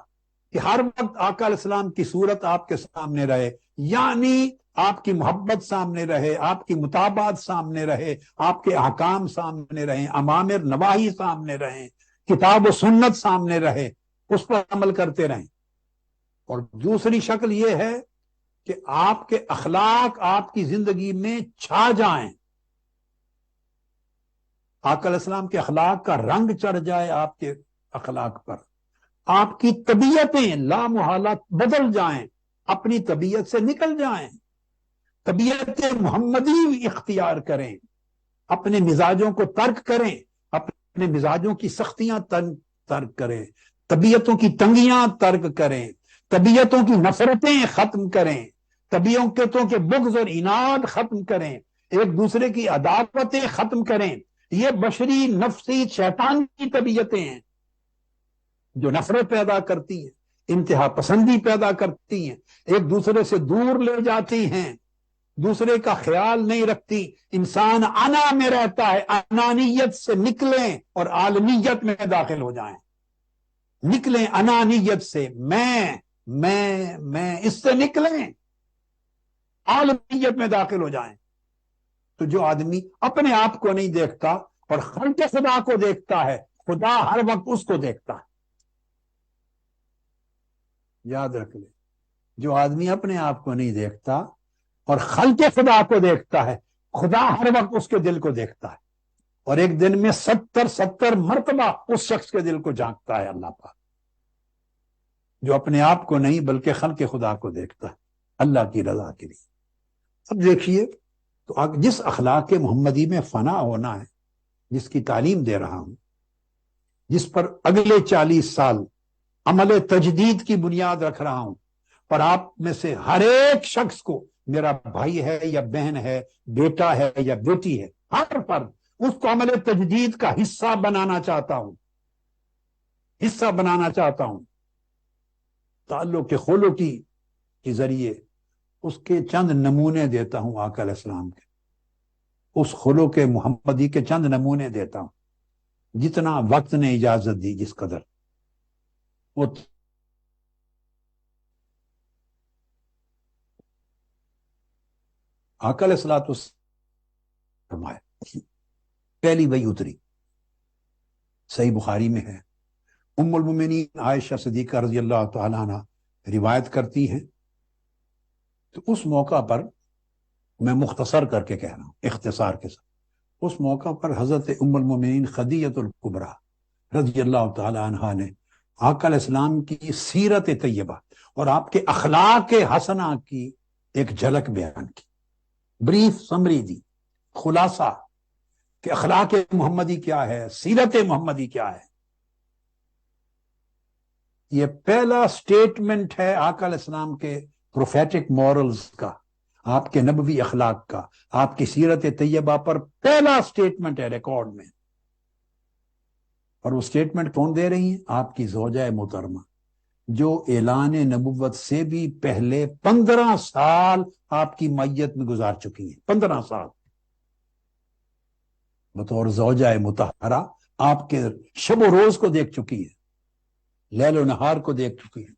Speaker 1: کہ ہر وقت آقا علیہ السلام کی صورت آپ کے سامنے رہے، یعنی آپ کی محبت سامنے رہے، آپ کی مطابعت سامنے رہے، آپ کے احکام سامنے رہیں، اوامر نواہی سامنے رہیں، کتاب و سنت سامنے رہے، اس پر عمل کرتے رہیں۔ اور دوسری شکل یہ ہے کہ آپ کے اخلاق آپ کی زندگی میں چھا جائیں، آقا علیہ السلام کے اخلاق کا رنگ چڑھ جائے آپ کے اخلاق پر، آپ کی طبیعتیں لامحالہ بدل جائیں، اپنی طبیعت سے نکل جائیں، طبیعت محمدی اختیار کریں، اپنے مزاجوں کو ترک کریں، اپنے مزاجوں کی سختیاں ترک کریں، طبیعتوں کی تنگیاں ترک کریں، طبیعتوں کی نفرتیں ختم کریں، طبیعتوں کے بغض اور عناد ختم کریں، ایک دوسرے کی عداوتیں ختم کریں۔ یہ بشری نفسی شیطان کی طبیعتیں ہیں جو نفرت پیدا کرتی ہیں، انتہا پسندی پیدا کرتی ہیں، ایک دوسرے سے دور لے جاتی ہیں، دوسرے کا خیال نہیں رکھتی۔ انسان انا میں رہتا ہے، انانیت سے نکلیں اور عالمیت میں داخل ہو جائیں، نکلیں انانیت سے، میں اس سے نکلیں، عالمیت میں داخل ہو جائیں۔ تو جو آدمی اپنے آپ کو نہیں دیکھتا اور خلق خدا کو دیکھتا ہے، خدا ہر وقت اس کو دیکھتا ہے۔ یاد رکھ لیں، جو آدمی اپنے آپ کو نہیں دیکھتا اور خلق خدا کو دیکھتا ہے، خدا ہر وقت اس کے دل کو دیکھتا ہے، اور ایک دن میں 70 مرتبہ اس شخص کے دل کو جھانکتا ہے اللہ پاک، جو اپنے آپ کو نہیں بلکہ خلق خدا کو دیکھتا ہے اللہ کی رضا کے لیے۔ اب دیکھیے، تو جس اخلاق محمدی میں فنا ہونا ہے، جس کی تعلیم دے رہا ہوں، جس پر اگلے 40 سال عمل تجدید کی بنیاد رکھ رہا ہوں، پر آپ میں سے ہر ایک شخص کو، میرا بھائی ہے یا بہن ہے، بیٹا ہے یا بیٹی ہے، ہر پر اس کو عمل تجدید کا حصہ بنانا چاہتا ہوں، حصہ بنانا چاہتا ہوں۔ تعلق کے خلق کے ذریعے اس کے چند نمونے دیتا ہوں، آقا علیہ السلام کے اس خلق محمدی کے چند نمونے دیتا ہوں، جتنا وقت نے اجازت دی، جس قدر وہ آقا علیہ الصلوۃ والسلام فرمایا۔ پہلی وہی اتری، صحیح بخاری میں ہے، ام المومنین عائشہ صدیقہ رضی اللہ تعالیٰ عنہ روایت کرتی ہیں۔ تو اس موقع پر میں مختصر کر کے کہہ رہا ہوں، اختصار کے ساتھ، اس موقع پر حضرت ام المومنین خدیجہ الکبریٰ رضی اللہ تعالیٰ عنہ نے آقا علیہ السلام کی سیرت طیبہ اور آپ کے اخلاق حسنہ کی ایک جھلک بیان کی، بریف سمری دی، خلاصہ کہ اخلاق محمدی کیا ہے، سیرت محمدی کیا ہے۔ یہ پہلا سٹیٹمنٹ ہے آقا علیہ السلام کے پروفیٹک مورلز کا، آپ کے نبوی اخلاق کا، آپ کی سیرت طیبہ پر پہلا سٹیٹمنٹ ہے ریکارڈ میں۔ اور وہ سٹیٹمنٹ کون دے رہی ہیں؟ آپ کی زوجہ محترمہ، جو اعلان نبوت سے بھی پہلے 15 سال آپ کی میت میں گزار چکی ہیں، 15 سال بطور زوجہ مطہرہ آپ کے شب و روز کو دیکھ چکی ہے، لیل و نہار کو دیکھ چکی ہے،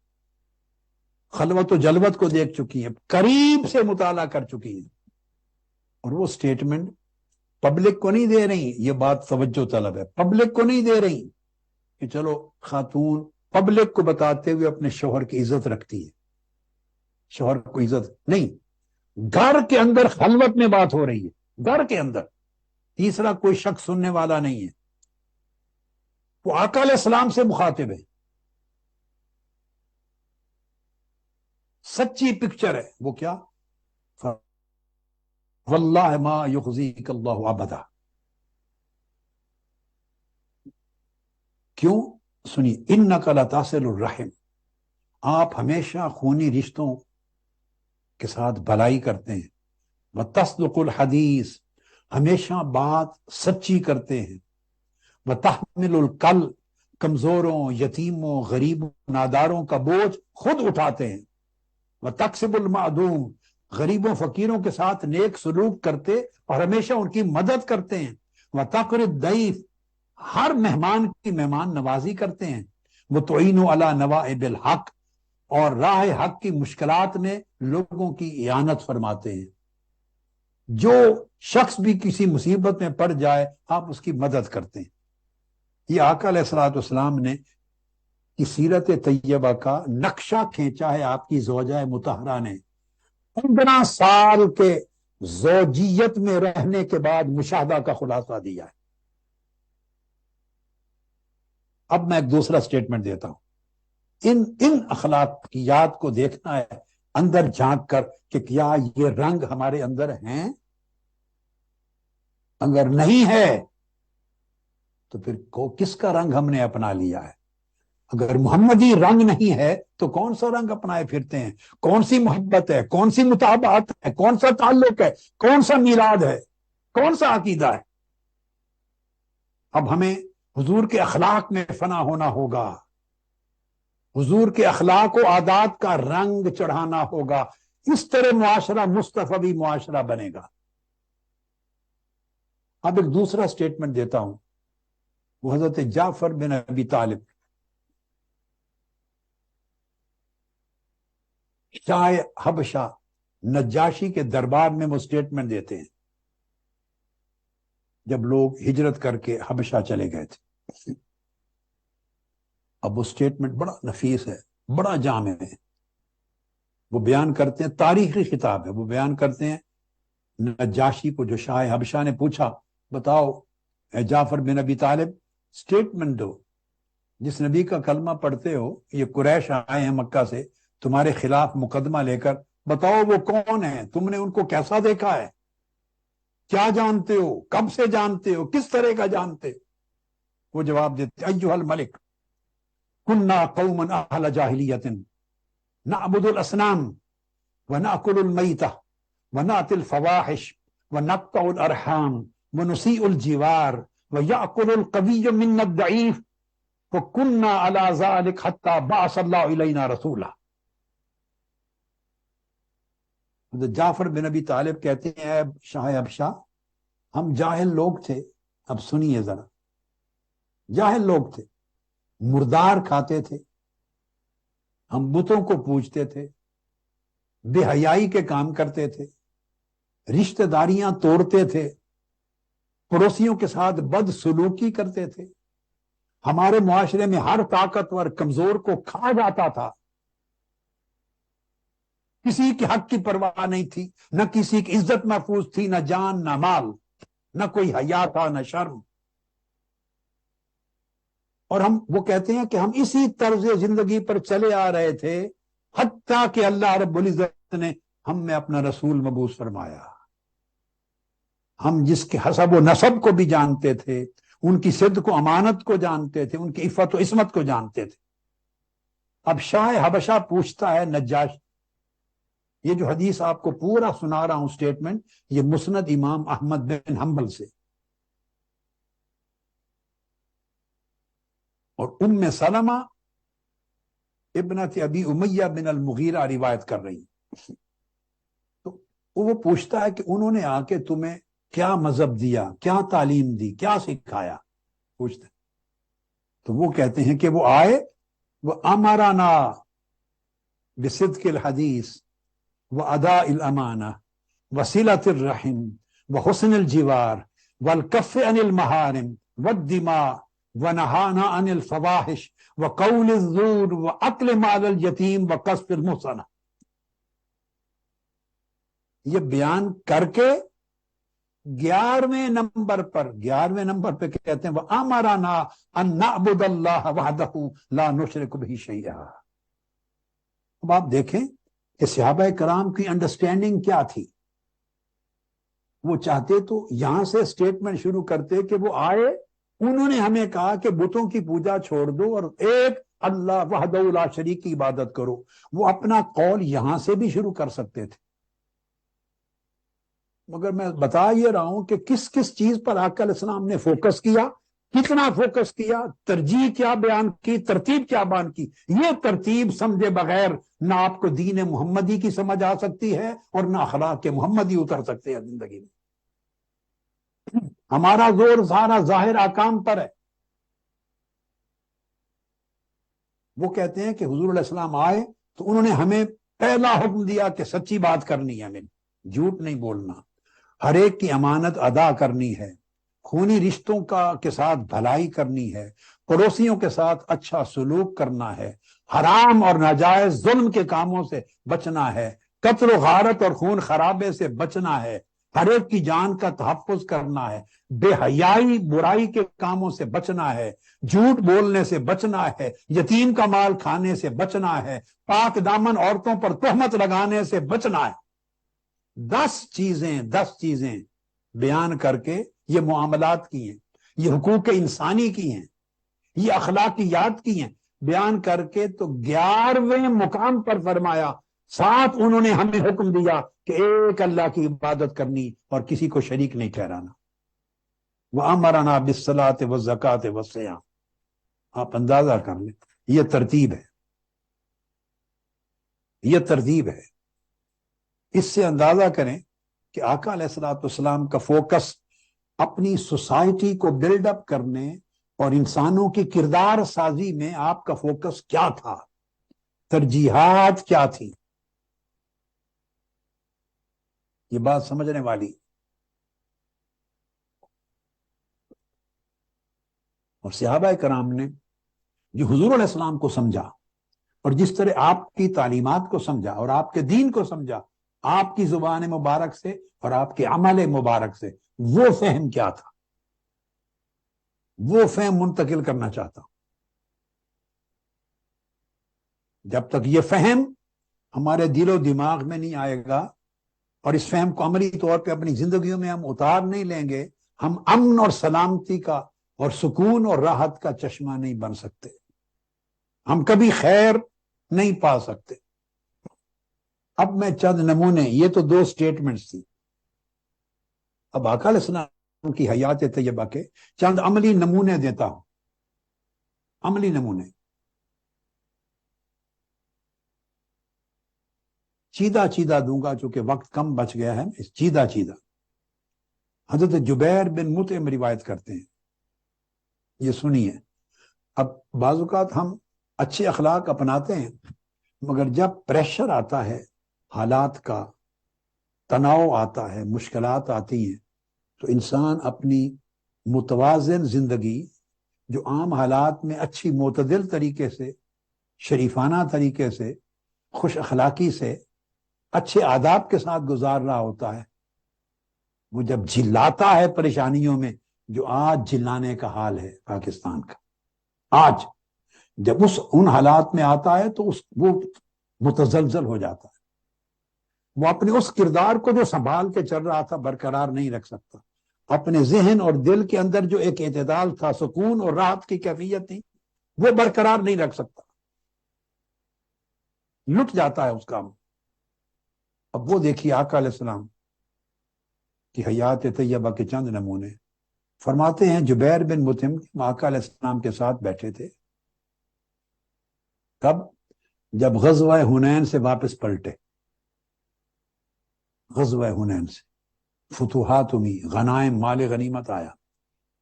Speaker 1: خلوت و جلوت کو دیکھ چکی ہے، قریب سے مطالعہ کر چکی ہے۔ اور وہ سٹیٹمنٹ پبلک کو نہیں دے رہی، یہ بات توجہ طلب ہے، پبلک کو نہیں دے رہی کہ چلو خاتون پبلک کو بتاتے ہوئے اپنے شوہر کی عزت رکھتی ہے، شوہر کو عزت نہیں، گھر کے اندر خلوت میں بات ہو رہی ہے، گھر کے اندر، تیسرا کوئی شخص سننے والا نہیں ہے، وہ آقا علیہ السلام سے مخاطب ہے، سچی پکچر ہے۔ وہ کیا؟ واللہ ما یخزیک اللہ ابدا۔ کیوں؟ سنی، انک لتصل الرحم، آپ ہمیشہ خونی رشتوں کے ساتھ بھلائی کرتے ہیں، وتصدق الحدیث، ہمیشہ بات سچی کرتے ہیں، وتحمل الکل، کمزوروں، یتیموں، غریبوں، ناداروں کا بوجھ خود اٹھاتے ہیں، وتکسب المعدوم، غریبوں فقیروں کے ساتھ نیک سلوک کرتے اور ہمیشہ ان کی مدد کرتے ہیں، وتقر الضیف، ہر مہمان کی مہمان نوازی کرتے ہیں، وہ تعینوا علی نوائب الحق، اور راہ حق کی مشکلات میں لوگوں کی اعانت فرماتے ہیں۔ جو شخص بھی کسی مصیبت میں پڑ جائے آپ اس کی مدد کرتے ہیں۔ یہ آقا علیہ الصلوۃ والسلام نے کی سیرت طیبہ کا نقشہ کھینچا ہے آپ کی زوجہ مطہرہ نے 15 سال کے زوجیت میں رہنے کے بعد مشاہدہ کا خلاصہ دیا ہے۔ اب میں ایک دوسرا سٹیٹمنٹ دیتا ہوں، ان اخلاقیات کو دیکھنا ہے اندر جھانک کر کہ کیا یہ رنگ ہمارے اندر ہیں؟ اگر نہیں ہے تو پھر کس کا رنگ ہم نے اپنا لیا ہے؟ اگر محمدی رنگ نہیں ہے تو کون سا رنگ اپنائے پھرتے ہیں؟ کون سی محبت ہے؟ کون سی مطابعت ہے؟ کون سا تعلق ہے؟ کون سا میلاد ہے؟ کون سا عقیدہ ہے؟ اب ہمیں حضور کے اخلاق میں فنا ہونا ہوگا، حضور کے اخلاق و عادات کا رنگ چڑھانا ہوگا، اس طرح معاشرہ مصطفی معاشرہ بنے گا۔ اب ایک دوسرا سٹیٹمنٹ دیتا ہوں، وہ حضرت جعفر بن ابی طالب شاہ حبشہ نجاشی کے دربار میں وہ سٹیٹمنٹ دیتے ہیں جب لوگ ہجرت کر کے حبشہ چلے گئے تھے۔ اب وہ سٹیٹمنٹ بڑا نفیس ہے، بڑا جامع ہے۔ وہ بیان کرتے ہیں، تاریخی خطاب ہے، وہ بیان کرتے ہیں نجاشی کو جو شاہ حبشہ نے پوچھا، بتاؤ اے جعفر بن ابی طالب سٹیٹمنٹ دو، جس نبی کا کلمہ پڑھتے ہو، یہ قریش آئے ہیں مکہ سے تمہارے خلاف مقدمہ لے کر، بتاؤ وہ کون ہیں، تم نے ان کو کیسا دیکھا ہے، کیا جانتے ہو، کب سے جانتے ہو، کس طرح کا جانتے؟ وہ جواب دیتے، ایھا الملک کننا قوما اہل جاہلیت نعبد الاسنام ونأکل المیتہ ونأتی الفواحش ونقطع الارحام ونسیء الجوار ویأکل القوی منا الضعیف وکننا علی ذلک حتی بعث اللہ الینا رسولا۔ جعفر بن ابی طالب کہتے ہیں، اے شاہ حبشہ ہم جاہل لوگ تھے، اب سنیے ذرا، جاہل لوگ تھے، مردار کھاتے تھے، ہم بتوں کو پوجتے تھے، بے حیائی کے کام کرتے تھے، رشتہ داریاں توڑتے تھے، پڑوسیوں کے ساتھ بد سلوکی کرتے تھے، ہمارے معاشرے میں ہر طاقتور کمزور کو کھا جاتا تھا، کسی کے حق کی پرواہ نہیں تھی، نہ کسی کی عزت محفوظ تھی، نہ جان نہ مال، نہ کوئی حیا تھا نہ شرم۔ اور وہ کہتے ہیں کہ ہم اسی طرز زندگی پر چلے آ رہے تھے حتیٰ کہ اللہ رب العزت نے ہم میں اپنا رسول مبعوث فرمایا۔ ہم جس کے حسب و نسب کو بھی جانتے تھے، ان کی صدق و امانت کو جانتے تھے، ان کی عفت و عصمت کو جانتے تھے۔ اب شاہ حبشہ پوچھتا ہے نجاش، یہ جو حدیث آپ کو پورا سنا رہا ہوں سٹیٹمنٹ، یہ مسند امام احمد بن حنبل سے، اور ام سلمہ ابنت ابی امیہ بن المغیرہ روایت کر رہی ہیں۔ تو وہ پوچھتا ہے کہ انہوں نے آ کے تمہیں کیا مذہب دیا، کیا تعلیم دی، کیا سکھایا، پوچھتے ہیں۔ تو وہ کہتے ہیں کہ وہ آئے، وہ امرنا بصدق الحدیث واداء الامانہ وصلۃ الرحم وحسن الجوار والکف عن المحارم والدماء ونہانا عن الفواحش وقول الزور واکل مال الیتیم وقذف المحصنہ۔ یہ بیان کر کے 11ویں نمبر پہ کہتے ہیں وَأَمَرَنَا أَن نَعْبُدَ اللَّهَ وَحْدَهُ لَا نُشْرِكُ بِهِ شَيْئًا۔ اب آپ دیکھیں کہ صحابہ کرام کی انڈرسٹینڈنگ کیا تھی۔ وہ چاہتے تو یہاں سے سٹیٹمنٹ شروع کرتے کہ وہ آئے، انہوں نے ہمیں کہا کہ بتوں کی پوجا چھوڑ دو اور ایک اللہ وحدہ لا شریک کی عبادت کرو، وہ اپنا قول یہاں سے بھی شروع کر سکتے تھے۔ مگر میں بتا یہ رہا ہوں کہ کس کس چیز پر آقا علیہ السلام نے فوکس کیا، کتنا فوکس کیا، ترجیح کیا بیان کی، ترتیب کیا بیان کی۔ یہ ترتیب سمجھے بغیر نہ آپ کو دین محمدی کی سمجھ آ سکتی ہے اور نہ اخلاق کے محمدی اتر سکتے ہیں زندگی میں۔ ہمارا زور سارا ظاہر احکام پر ہے، وہ کہتے ہیں کہ حضور علیہ السلام آئے تو انہوں نے ہمیں پہلا حکم دیا کہ سچی بات کرنی ہے، ہمیں جھوٹ نہیں بولنا، ہر ایک کی امانت ادا کرنی ہے، خونی رشتوں کے ساتھ بھلائی کرنی ہے، پڑوسیوں کے ساتھ اچھا سلوک کرنا ہے، حرام اور ناجائز ظلم کے کاموں سے بچنا ہے، قتل و غارت اور خون خرابے سے بچنا ہے، ہر ایک کی جان کا تحفظ کرنا ہے، بے حیائی برائی کے کاموں سے بچنا ہے، جھوٹ بولنے سے بچنا ہے، یتیم کا مال کھانے سے بچنا ہے، پاک دامن عورتوں پر تہمت لگانے سے بچنا ہے۔ 10 چیزیں بیان کر کے یہ معاملات کی ہیں، یہ حقوق انسانی کی ہیں، یہ اخلاقیات کی ہیں، بیان کر کے تو 11ویں مقام پر فرمایا، ساتھ انہوں نے ہمیں حکم دیا کہ ایک اللہ کی عبادت کرنی اور کسی کو شریک نہیں ٹھہرانا۔ وَأَمَرَنَا بِالصَّلَاةِ وَالزَّكَاةِ وَالصِّيَامِ۔ آپ اندازہ کر لیں، یہ ترتیب ہے، یہ ترتیب ہے۔ اس سے اندازہ کریں کہ آقا علیہ الصلوۃ والسلام کا فوکس اپنی سوسائٹی کو بلڈ اپ کرنے اور انسانوں کی کردار سازی میں آپ کا فوکس کیا تھا، ترجیحات کیا تھی۔ یہ بات سمجھنے والی۔ اور صحابہ کرام نے جو حضور علیہ السلام کو سمجھا اور جس طرح آپ کی تعلیمات کو سمجھا اور آپ کے دین کو سمجھا، آپ کی زبان مبارک سے اور آپ کے عمل مبارک سے، وہ فہم کیا تھا، وہ فہم منتقل کرنا چاہتا ہوں۔ جب تک یہ فہم ہمارے دل و دماغ میں نہیں آئے گا اور اس فہم کو عملی طور پہ اپنی زندگیوں میں ہم اتار نہیں لیں گے، ہم امن اور سلامتی کا اور سکون اور راحت کا چشمہ نہیں بن سکتے، ہم کبھی خیر نہیں پا سکتے۔ اب میں چند نمونے، یہ تو 2 سٹیٹمنٹس تھی، اب آقا علیہ السلام کی حیات طیبہ کے چند عملی نمونے دیتا ہوں، عملی نمونے۔ چیدہ دوں گا چونکہ وقت کم بچ گیا ہے، چیدہ۔ حضرت جبیر بن مطعم روایت کرتے ہیں، یہ سنیے۔ اب بعض اوقات ہم اچھے اخلاق اپناتے ہیں، مگر جب پریشر آتا ہے، حالات کا تناؤ آتا ہے، مشکلات آتی ہیں، تو انسان اپنی متوازن زندگی جو عام حالات میں اچھی معتدل طریقے سے، شریفانہ طریقے سے، خوش اخلاقی سے، اچھے آداب کے ساتھ گزار رہا ہوتا ہے، وہ جب جھلاتا ہے پریشانیوں میں، جو آج جھلانے کا حال ہے پاکستان کا، آج جب ان حالات میں آتا ہے تو وہ متزلزل ہو جاتا ہے، وہ اپنے اس کردار کو جو سنبھال کے چل رہا تھا برقرار نہیں رکھ سکتا، اپنے ذہن اور دل کے اندر جو ایک اعتدال تھا، سکون اور راحت کی کیفیت تھی، وہ برقرار نہیں رکھ سکتا، لٹ جاتا ہے اس کام۔ اب وہ دیکھیے آقا علیہ السلام کی حیات طیبہ کے چند نمونے۔ فرماتے ہیں جبیر بن مطعم آقا علیہ السلام کے ساتھ بیٹھے تھے، کب؟ جب غزوہ حنین سے واپس پلٹے، غزوہ حنین سے فتوحات ہوئی، غنائم مال غنیمت آیا،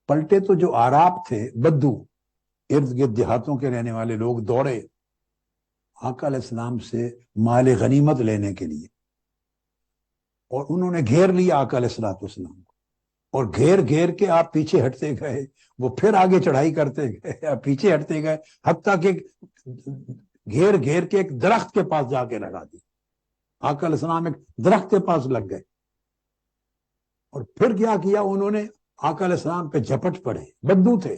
Speaker 1: پلٹے تو جو آراب تھے، بدو، ارد گرد دیہاتوں کے رہنے والے لوگ دوڑے آقا علیہ السلام سے مال غنیمت لینے کے لیے، اور انہوں نے گھیر لیا آقا علیہ السلام کو، اور گھیر کے آپ پیچھے ہٹتے گئے، وہ پھر آگے چڑھائی کرتے گئے، آپ پیچھے ہٹتے گئے، حتیٰ کہ گھیر کے ایک درخت کے پاس جا کے لگا دی، آقا علیہ السلام ایک درخت کے پاس لگ گئے، اور پھر کیا انہوں نے آقا علیہ السلام پہ جھپٹ پڑے، بدو تھے،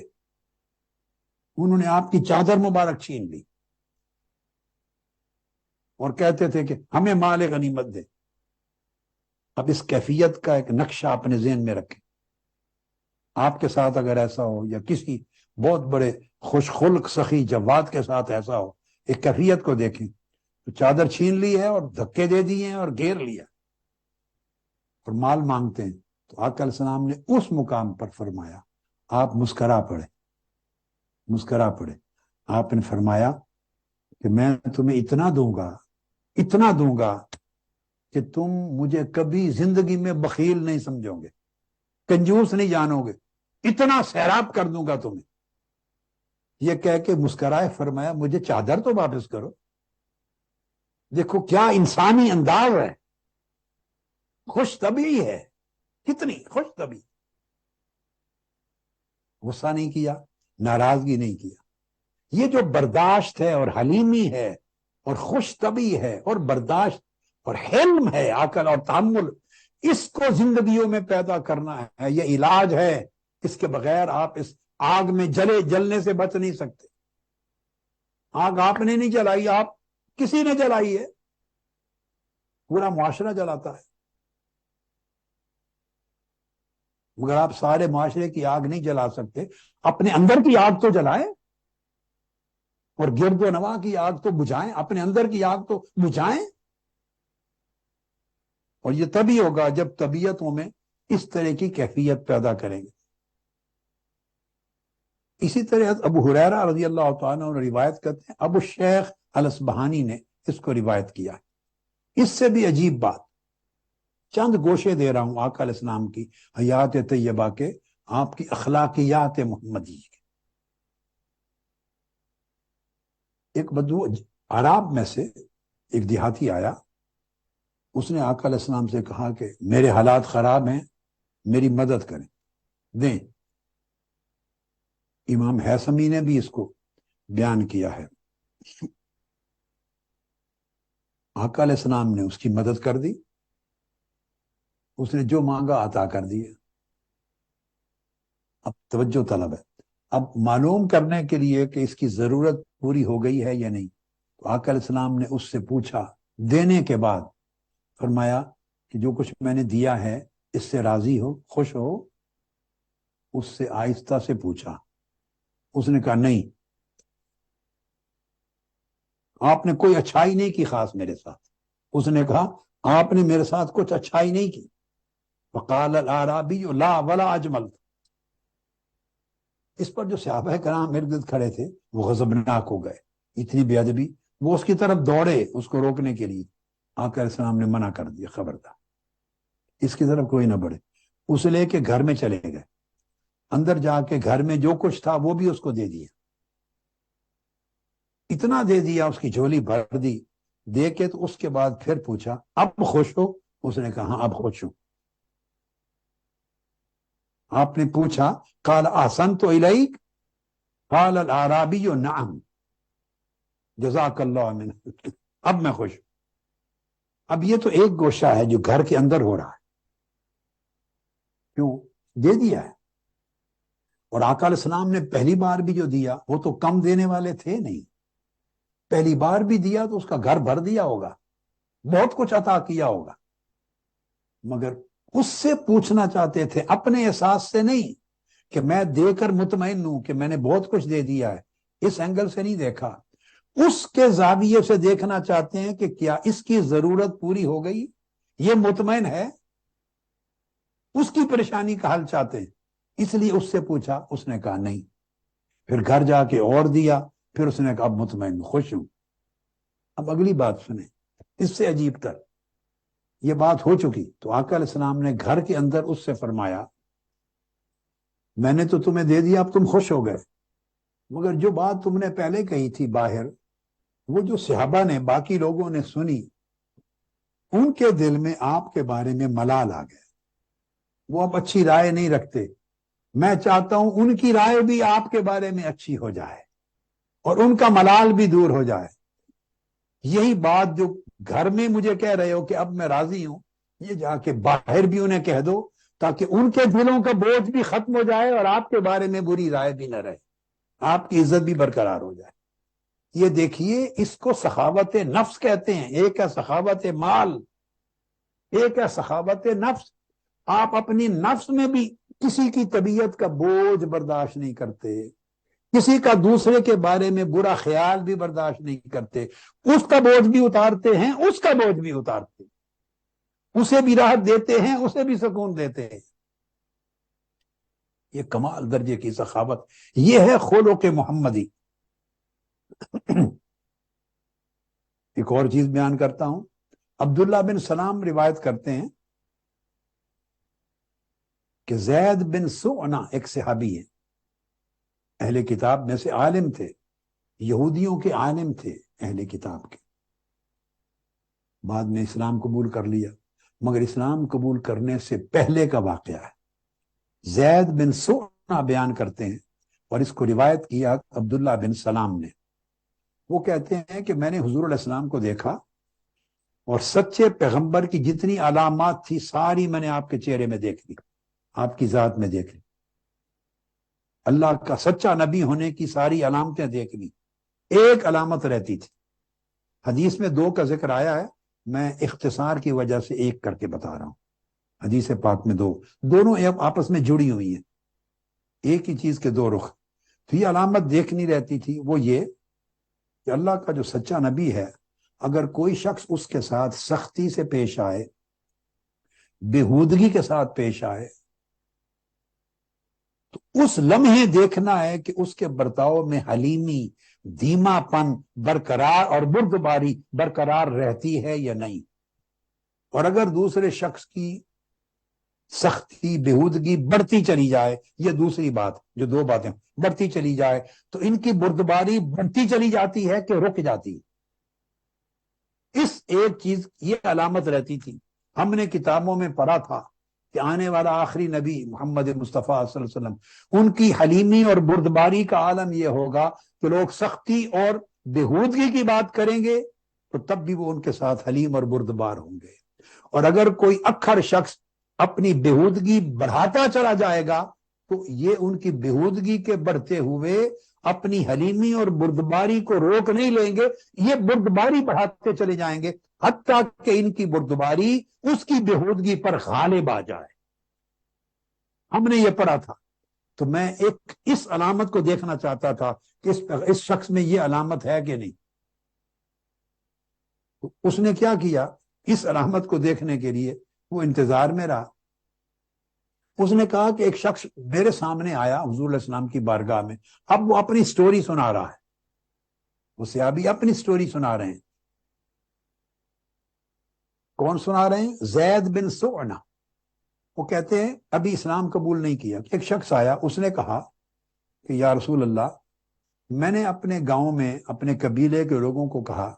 Speaker 1: انہوں نے آپ کی چادر مبارک چھین لی اور کہتے تھے کہ ہمیں مال غنیمت دے۔ اب اس کیفیت کا ایک نقشہ اپنے ذہن میں رکھیں، آپ کے ساتھ اگر ایسا ہو یا کسی بہت بڑے خوش خلق سخی جواد کے ساتھ ایسا ہو، ایک کیفیت کو دیکھیں، تو چادر چھین لی ہے اور دھکے دے دیے ہیں اور گھیر لیا اور مال مانگتے ہیں، تو آقا علیہ السلام نے اس مقام پر فرمایا، آپ مسکرا پڑے، آپ نے فرمایا کہ میں تمہیں اتنا دوں گا کہ تم مجھے کبھی زندگی میں بخیل نہیں سمجھو گے، کنجوس نہیں جانو گے، اتنا سیراب کر دوں گا تمہیں، یہ کہہ کے مسکرائے، فرمایا مجھے چادر تو واپس کرو۔ دیکھو کیا انسانی انداز ہے، خوش طبعی ہے، کتنی خوش طبعی۔ غصہ نہیں کیا، ناراضگی نہیں کیا۔ یہ جو برداشت ہے اور حلیمی ہے اور خوش طبعی ہے اور برداشت اور حلم ہے، عقل اور تحمل، اس کو زندگیوں میں پیدا کرنا ہے۔ یہ علاج ہے، اس کے بغیر آپ اس آگ میں جلنے سے بچ نہیں سکتے۔ آگ آپ نے نہیں جلائی، آپ کسی نے جلائی ہے، پورا معاشرہ جلاتا ہے، مگر آپ سارے معاشرے کی آگ نہیں جلا سکتے، اپنے اندر کی آگ تو جلائیں، اور گرد و نواح کی آگ تو بجھائیں، اپنے اندر کی آگ تو بجھائیں۔ اور یہ تبھی ہوگا جب طبیعتوں میں اس طرح کی کیفیت پیدا کریں گے۔ اسی طرح ابو ہریرہ رضی اللہ تعالیٰ عنہ روایت کرتے ہیں، ابو الشیخ الاسبہانی نے اس کو روایت کیا ہے۔ اس سے بھی عجیب بات، چند گوشے دے رہا ہوں آقا علیہ السلام کی حیات طیبہ کے، آپ کی اخلاقیات محمدی کے۔ ایک بدو عراب میں سے ایک دیہاتی آیا، اس نے آقا علیہ السلام سے کہا کہ میرے حالات خراب ہیں، میری مدد کریں، دیں۔ امام حیثمی نے بھی اس کو بیان کیا ہے۔ آقا علیہ السلام نے اس کی مدد کر دی، اس نے جو مانگا عطا کر دیا۔ اب توجہ طلب ہے، اب معلوم کرنے کے لیے کہ اس کی ضرورت پوری ہو گئی ہے یا نہیں، تو آقا علیہ السلام نے اس سے پوچھا، دینے کے بعد فرمایا کہ جو کچھ میں نے دیا ہے اس سے راضی ہو، خوش ہو؟ اس سے آہستہ سے پوچھا، اس نے کہا نہیں، آپ نے کوئی اچھائی نہیں کی خاص میرے ساتھ۔ اس نے کہا آپ نے میرے ساتھ کچھ اچھائی نہیں کی۔ وقال الاعرابی لا ولا اجملت۔ اس پر جو صحابہ کرام ارد گرد کھڑے تھے وہ غضبناک ہو گئے، اتنی بے ادبی، وہ اس کی طرف دوڑے اس کو روکنے کے لیے۔ آقا علیہ السلام نے منع کر دیا، خبردار اس کی طرف کوئی نہ بڑھے۔ اسے لے کے گھر میں چلے گئے، اندر جا کے گھر میں جو کچھ تھا وہ بھی اس کو دے دیا، اتنا دے دیا، اس کی جھولی بھر دی، دے کے تو اس کے بعد پھر پوچھا اب خوش ہو؟ اس نے کہا ہاں اب خوش ہوں۔ آپ نے پوچھا قال احسنت الیک؟ قال الاعرابی نعم جزاک اللہ من، اب میں خوش ہوں۔ اب یہ تو ایک گوشہ ہے جو گھر کے اندر ہو رہا ہے، کیوں دے دیا ہے۔ اور آقا علیہ السلام نے پہلی بار بھی جو دیا وہ تو کم دینے والے تھے نہیں، پہلی بار بھی دیا تو اس کا گھر بھر دیا ہوگا، بہت کچھ عطا کیا ہوگا، مگر اس سے پوچھنا چاہتے تھے، اپنے احساس سے نہیں کہ میں دے کر مطمئن ہوں کہ میں نے بہت کچھ دے دیا ہے، اس اینگل سے نہیں دیکھا، اس کے زاویے سے دیکھنا چاہتے ہیں کہ کیا اس کی ضرورت پوری ہو گئی، یہ مطمئن ہے، اس کی پریشانی کا حل چاہتے ہیں، اس لیے اس سے پوچھا، اس نے کہا نہیں، پھر گھر جا کے اور دیا، پھر اس نے کہا اب مطمئن خوش ہوں۔ اب اگلی بات سنیں، اس سے عجیب تر، یہ بات ہو چکی تو آقا علیہ السلام نے گھر کے اندر اس سے فرمایا میں نے تو تمہیں دے دیا، اب تم خوش ہو گئے، مگر جو بات تم نے پہلے کہی تھی باہر، وہ جو صحابہ نے باقی لوگوں نے سنی، ان کے دل میں آپ کے بارے میں ملال آ گیا، وہ اب اچھی رائے نہیں رکھتے۔ میں چاہتا ہوں ان کی رائے بھی آپ کے بارے میں اچھی ہو جائے اور ان کا ملال بھی دور ہو جائے۔ یہی بات جو گھر میں مجھے کہہ رہے ہو کہ اب میں راضی ہوں، یہ جا کے باہر بھی انہیں کہہ دو تاکہ ان کے دلوں کا بوجھ بھی ختم ہو جائے اور آپ کے بارے میں بری رائے بھی نہ رہے، آپ کی عزت بھی برقرار ہو جائے۔ یہ دیکھیے، اس کو سخاوت نفس کہتے ہیں۔ ایک ہے سخاوت مال، ایک ہے سخاوت نفس۔ آپ اپنی نفس میں بھی کسی کی طبیعت کا بوجھ برداشت نہیں کرتے، کسی کا دوسرے کے بارے میں برا خیال بھی برداشت نہیں کرتے، اس کا بوجھ بھی اتارتے ہیں، اس کا بوجھ بھی اتارتے ہیں، اسے بھی راحت دیتے ہیں، اسے بھی سکون دیتے ہیں۔ یہ کمال درجے کی سخاوت، یہ ہے خلق محمدی۔ ایک اور چیز بیان کرتا ہوں، عبداللہ بن سلام روایت کرتے ہیں کہ زید بن سعنا ایک صحابی ہے، اہل کتاب میں سے عالم تھے، یہودیوں کے عالم تھے اہل کتاب کے، بعد میں اسلام قبول کر لیا، مگر اسلام قبول کرنے سے پہلے کا واقعہ ہے۔ زید بن سعنا بیان کرتے ہیں، اور اس کو روایت کیا عبداللہ بن سلام نے۔ وہ کہتے ہیں کہ میں نے حضور علیہ السلام کو دیکھا، اور سچے پیغمبر کی جتنی علامات تھی ساری میں نے آپ کے چہرے میں دیکھ لی، آپ کی ذات میں دیکھ لی، اللہ کا سچا نبی ہونے کی ساری علامتیں دیکھ لی۔ ایک علامت رہتی تھی، حدیث میں 2 کا ذکر آیا ہے، میں اختصار کی وجہ سے ایک کر کے بتا رہا ہوں۔ حدیث پاک میں دونوں آپس میں جڑی ہوئی ہیں، ایک ہی چیز کے 2 رخ۔ تو یہ علامت دیکھنی رہتی تھی، وہ یہ کہ اللہ کا جو سچا نبی ہے، اگر کوئی شخص اس کے ساتھ سختی سے پیش آئے، بےہودگی کے ساتھ پیش آئے، تو اس لمحے دیکھنا ہے کہ اس کے برتاؤ میں حلیمی، دھیما پن برقرار اور بردباری برقرار رہتی ہے یا نہیں۔ اور اگر دوسرے شخص کی سختی، بےہودگی بڑھتی چلی جائے، یہ دوسری بات، جو 2 باتیں بڑھتی چلی جائے، تو ان کی بردباری بڑھتی چلی جاتی ہے کہ رک جاتی ہے۔ اس ایک چیز، یہ علامت رہتی تھی۔ ہم نے کتابوں میں پڑھا تھا کہ آنے والا آخری نبی محمد مصطفیٰ صلی اللہ علیہ وسلم، ان کی حلیمی اور بردباری کا عالم یہ ہوگا کہ لوگ سختی اور بےہودگی کی بات کریں گے تو تب بھی وہ ان کے ساتھ حلیم اور بردبار ہوں گے، اور اگر کوئی اکھڑ شخص اپنی بےہودگی بڑھاتا چلا جائے گا تو یہ ان کی بےہودگی کے بڑھتے ہوئے اپنی حلیمی اور بردباری کو روک نہیں لیں گے، یہ بردباری بڑھاتے چلے جائیں گے، حتیٰ کہ ان کی بردباری اس کی بےہودگی پر غالب آ جائے۔ ہم نے یہ پڑھا تھا، تو میں ایک اس علامت کو دیکھنا چاہتا تھا کہ اس شخص میں یہ علامت ہے کہ نہیں۔ تو اس نے کیا کیا، اس علامت کو دیکھنے کے لیے وہ انتظار میں رہا۔ اس نے کہا کہ ایک شخص میرے سامنے آیا حضور علیہ السلام کی بارگاہ میں، اب وہ اپنی سٹوری سنا رہا ہے، وہ صحابی اپنی سٹوری سنا رہے ہیں۔ کون سنا رہے ہیں؟ زید بن سعنا۔ وہ کہتے ہیں ابھی اسلام قبول نہیں کیا۔ ایک شخص آیا، اس نے کہا کہ یا رسول اللہ، میں نے اپنے گاؤں میں اپنے قبیلے کے لوگوں کو کہا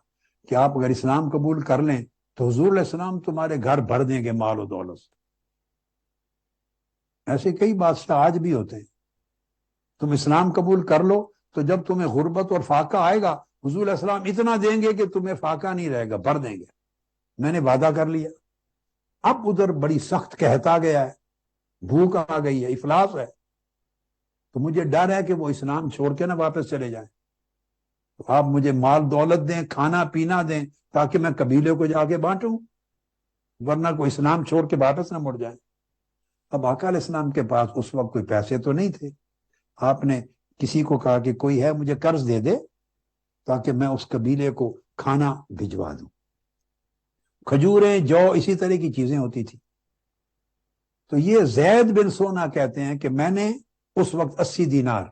Speaker 1: کہ آپ اگر اسلام قبول کر لیں تو حضور علیہ السلام تمہارے گھر بھر دیں گے مال و دولت سے۔ ایسے کئی بادشاہ آج بھی ہوتے ہیں، تم اسلام قبول کر لو تو جب تمہیں غربت اور فاقہ آئے گا حضور علیہ السلام اتنا دیں گے کہ تمہیں فاقہ نہیں رہے گا، بھر دیں گے۔ میں نے وعدہ کر لیا۔ اب ادھر بڑی سخت قحط گیا ہے، بھوک آ گئی ہے، افلاس ہے، تو مجھے ڈر ہے کہ وہ اسلام چھوڑ کے نہ واپس چلے جائیں، تو آپ مجھے مال دولت دیں، کھانا پینا دیں، تاکہ میں قبیلے کو جا کے بانٹوں، ورنہ کوئی اسلام چھوڑ کے واپس نہ مڑ جائے۔ اب آقا علیہ السلام کے پاس اس وقت کوئی پیسے تو نہیں تھے، آپ نے کسی کو کہا کہ کوئی ہے مجھے قرض دے دے تاکہ میں اس قبیلے کو کھانا بھجوا دوں۔ کھجوریں، جو، اسی طرح کی چیزیں ہوتی تھی۔ تو یہ زید بن سونا کہتے ہیں کہ میں نے اس وقت 80 دینار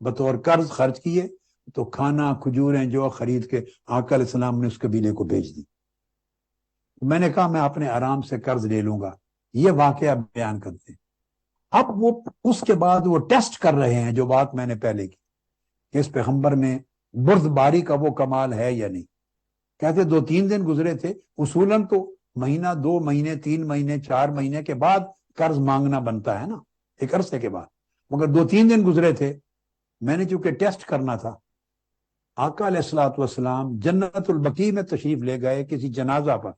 Speaker 1: بطور قرض خرچ کیے، تو کھانا، کھجوریں، جو خرید کے آقا علیہ السلام نے اس قبیلے کو بھیج دی۔ میں نے کہا میں اپنے آرام سے قرض لے لوں گا۔ یہ واقعہ بیان کرتے ہیں۔ اب وہ اس کے بعد وہ ٹیسٹ کر رہے ہیں جو بات میں نے پہلے کی کہ اس پیغمبر میں بردباری کا وہ کمال ہے یا نہیں۔ کہتے 2-3 دن گزرے تھے، اصولاً تو مہینہ، 2 مہینے، 3 مہینے، 4 مہینے کے بعد قرض مانگنا بنتا ہے نا، ایک عرصے کے بعد، مگر 2-3 دن گزرے تھے۔ میں نے چونکہ ٹیسٹ کرنا تھا، آقا علیہ الصلوۃ والسلام جنت البقیع میں تشریف لے گئے کسی جنازہ پر،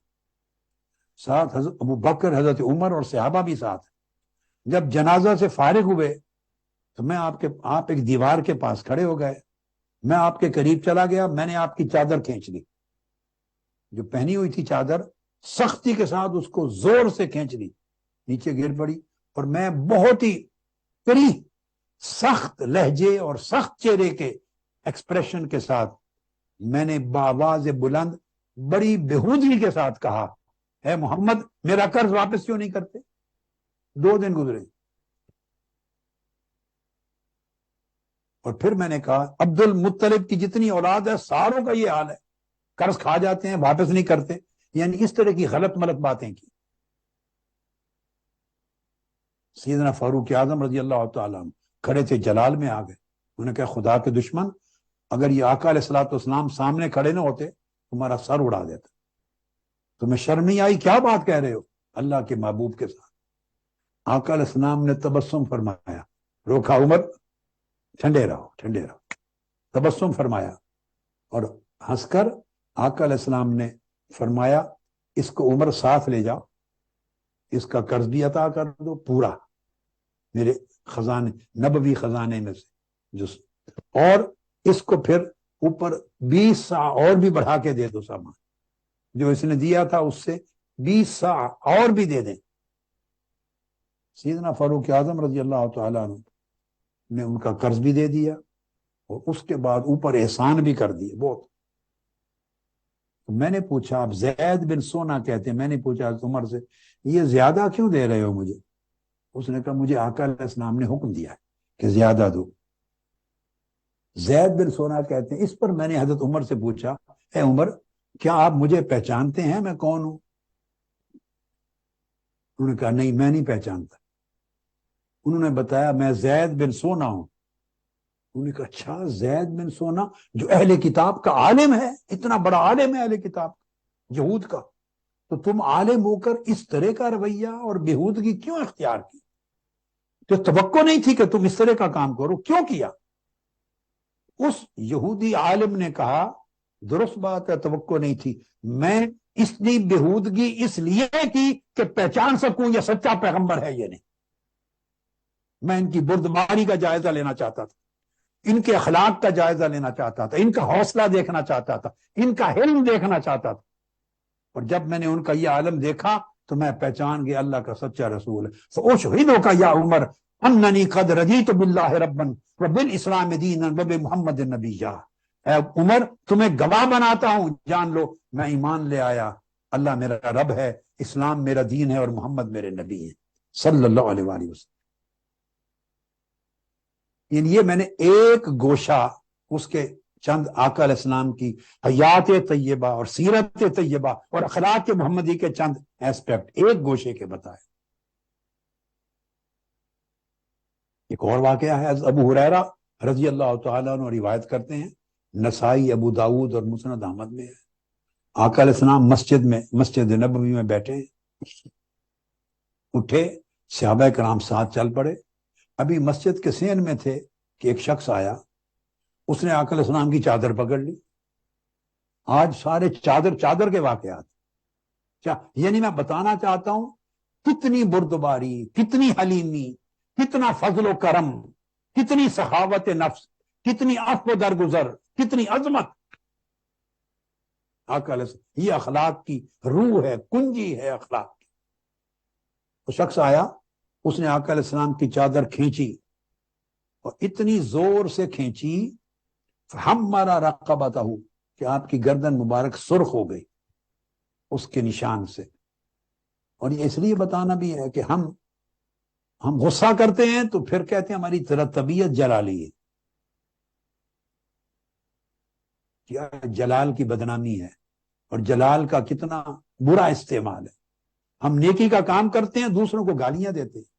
Speaker 1: ساتھ حضرت ابو بکر، حضرت عمر اور صحابہ بھی ساتھ۔ جب جنازہ سے فارغ ہوئے تو آپ ایک دیوار کے پاس کھڑے ہو گئے، میں آپ کے قریب چلا گیا، میں نے آپ کی چادر کھینچ لی، جو پہنی ہوئی تھی چادر، سختی کے ساتھ اس کو زور سے کھینچ لی، نیچے گر پڑی، اور میں بہت ہی کری سخت لہجے اور سخت چہرے کے ایکسپریشن کے ساتھ میں نے بآواز بلند بڑی بےہودگی کے ساتھ کہا، اے محمد میرا قرض واپس کیوں نہیں کرتے؟ 2 دن گزرے، اور پھر میں نے کہا عبد المطلب کی جتنی اولاد ہے ساروں کا یہ حال ہے، قرض کھا جاتے ہیں، واپس نہیں کرتے، یعنی اس طرح کی غلط ملت باتیں کی۔ سیدنا فاروق اعظم رضی اللہ تعالیٰ عنہ کھڑے تھے، جلال میں آ گئے، انہوں نے کہا خدا کے دشمن، اگر یہ آقا علیہ الصلوۃ والسلام سامنے کھڑے نہ ہوتے تمہارا سر اڑا دیتا. تمہیں شرم نہیں آئی؟ کیا بات کہہ رہے ہو اللہ کے محبوب کے ساتھ. آقا علیہ السلام نے تبسم فرمایا، روکا عمر ٹھنڈے رہو ٹھنڈے رہو، تبسم فرمایا اور ہنس کر آقا علیہ السلام نے فرمایا اس کو عمر ساتھ لے جاؤ، اس کا قرض بھی عطا کر دو پورا میرے خزانے نبوی خزانے میں سے اور اس کو پھر اوپر 20 سا اور بھی بڑھا کے دے دو، سامان جو اس نے دیا تھا اس سے 20 سا اور بھی دے دیں. سیدنا فاروق اعظم رضی اللہ تعالیٰ عنہ نے ان کا قرض بھی دے دیا اور اس کے بعد اوپر احسان بھی کر دیے بہت. میں نے پوچھا، آپ زید بن سونا کہتے ہیں، میں نے پوچھا عمر سے یہ زیادہ کیوں دے رہے ہو مجھے؟ اس نے کہا مجھے آقا علیہ السلام نے حکم دیا ہے کہ زیادہ دو. زید بن سونا کہتے ہیں اس پر میں نے حضرت عمر سے پوچھا، اے عمر کیا آپ مجھے پہچانتے ہیں میں کون ہوں؟ انہوں نے کہا نہیں میں نہیں پہچانتا. انہوں نے بتایا میں زید بن سونا ہوں. انہوں نے کہا اچھا زید بن سونا جو اہل کتاب کا عالم ہے، اتنا بڑا عالم ہے اہل کتاب یہود کا، تو تم عالم ہو کر اس طرح کا رویہ اور بےہودگی کیوں اختیار کی؟ تو توقع نہیں تھی کہ تم اس طرح کا کام کرو، کیوں کیا؟ اس یہودی عالم نے کہا درست بات ہے توقع نہیں تھی، میں اتنی بےہودگی اس لیے کی کہ پہچان سکوں یہ سچا پیغمبر ہے یہ نہیں. میں ان کی بردباری کا جائزہ لینا چاہتا تھا، ان کے اخلاق کا جائزہ لینا چاہتا تھا، ان کا حوصلہ دیکھنا چاہتا تھا، ان کا حلم دیکھنا چاہتا تھا. اور جب میں نے ان کا یہ عالم دیکھا تو میں پہچان گیا اللہ کا سچا رسول ہے. فأشهدك یا عمر اننی قد رضیت باللہ ربا وبالاسلام دینا وبمحمد نبیا. اے عمر تمہیں گواہ بناتا ہوں، جان لو میں ایمان لے آیا، اللہ میرا رب ہے، اسلام میرا دین ہے اور محمد میرے نبی ہیں صلی اللہ علیہ وآلہ وسلم. یعنی یہ میں نے ایک گوشہ اس کے چند آقا علیہ السلام کی حیات طیبہ اور سیرت طیبہ اور اخلاق محمدی کے چند ایسپیکٹ ایک گوشے کے بتائے. ایک اور واقعہ ہے، ابو ہریرہ رضی اللہ تعالیٰ عنہ روایت کرتے ہیں، نسائی، ابو داؤد اور مسند احمد میں ہے، آقا علیہ السلام مسجد نبوی میں بیٹھے ہیں، اٹھے، صحابہ کرام ساتھ چل پڑے. ابھی مسجد کے سین میں تھے کہ ایک شخص آیا، اس نے آقا علیہ السلام کی چادر پکڑ لی. آج سارے چادر کے واقعات. یعنی میں بتانا چاہتا ہوں کتنی بردباری، کتنی حلیمی، کتنا فضل و کرم، کتنی سخاوت نفس، کتنی عفو درگزر، کتنی عظمت. آقا علیہ السلام یہ اخلاق کی روح ہے، کنجی ہے اخلاق کی. وہ شخص آیا، اس نے آقا علیہ السلام کی چادر کھینچی اور اتنی زور سے کھینچی فحمر رقبتہ کہ آپ کی گردن مبارک سرخ ہو گئی اس کے نشان سے. اور یہ اس لیے بتانا بھی ہے کہ ہم غصہ کرتے ہیں تو پھر کہتے ہیں ہماری طبیعت جلالی ہے. کیا جلال کی بدنامی ہے اور جلال کا کتنا برا استعمال ہے. ہم نیکی کا کام کرتے ہیں دوسروں کو گالیاں دیتے ہیں،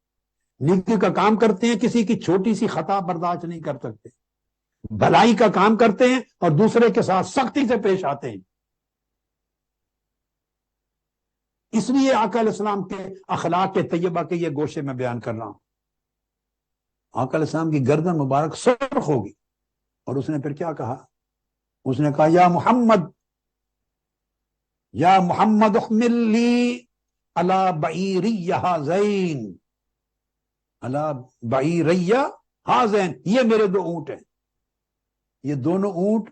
Speaker 1: نیکی کا کام کرتے ہیں کسی کی چھوٹی سی خطا برداشت نہیں کر سکتے، بھلائی کا کام کرتے ہیں اور دوسرے کے ساتھ سختی سے پیش آتے ہیں. اس لیے آقا علیہ السلام کے اخلاق کے طیبہ کے یہ گوشے میں بیان کر رہا ہوں. آقا علیہ السلام کی گردن مبارک سرخ ہوگی اور اس نے پھر کیا کہا؟ اس نے کہا یا محمد احمل لی علی بعیری ہذین، علی بعیری ہذین، یہ میرے 2 اونٹ ہیں، یہ دونوں اونٹ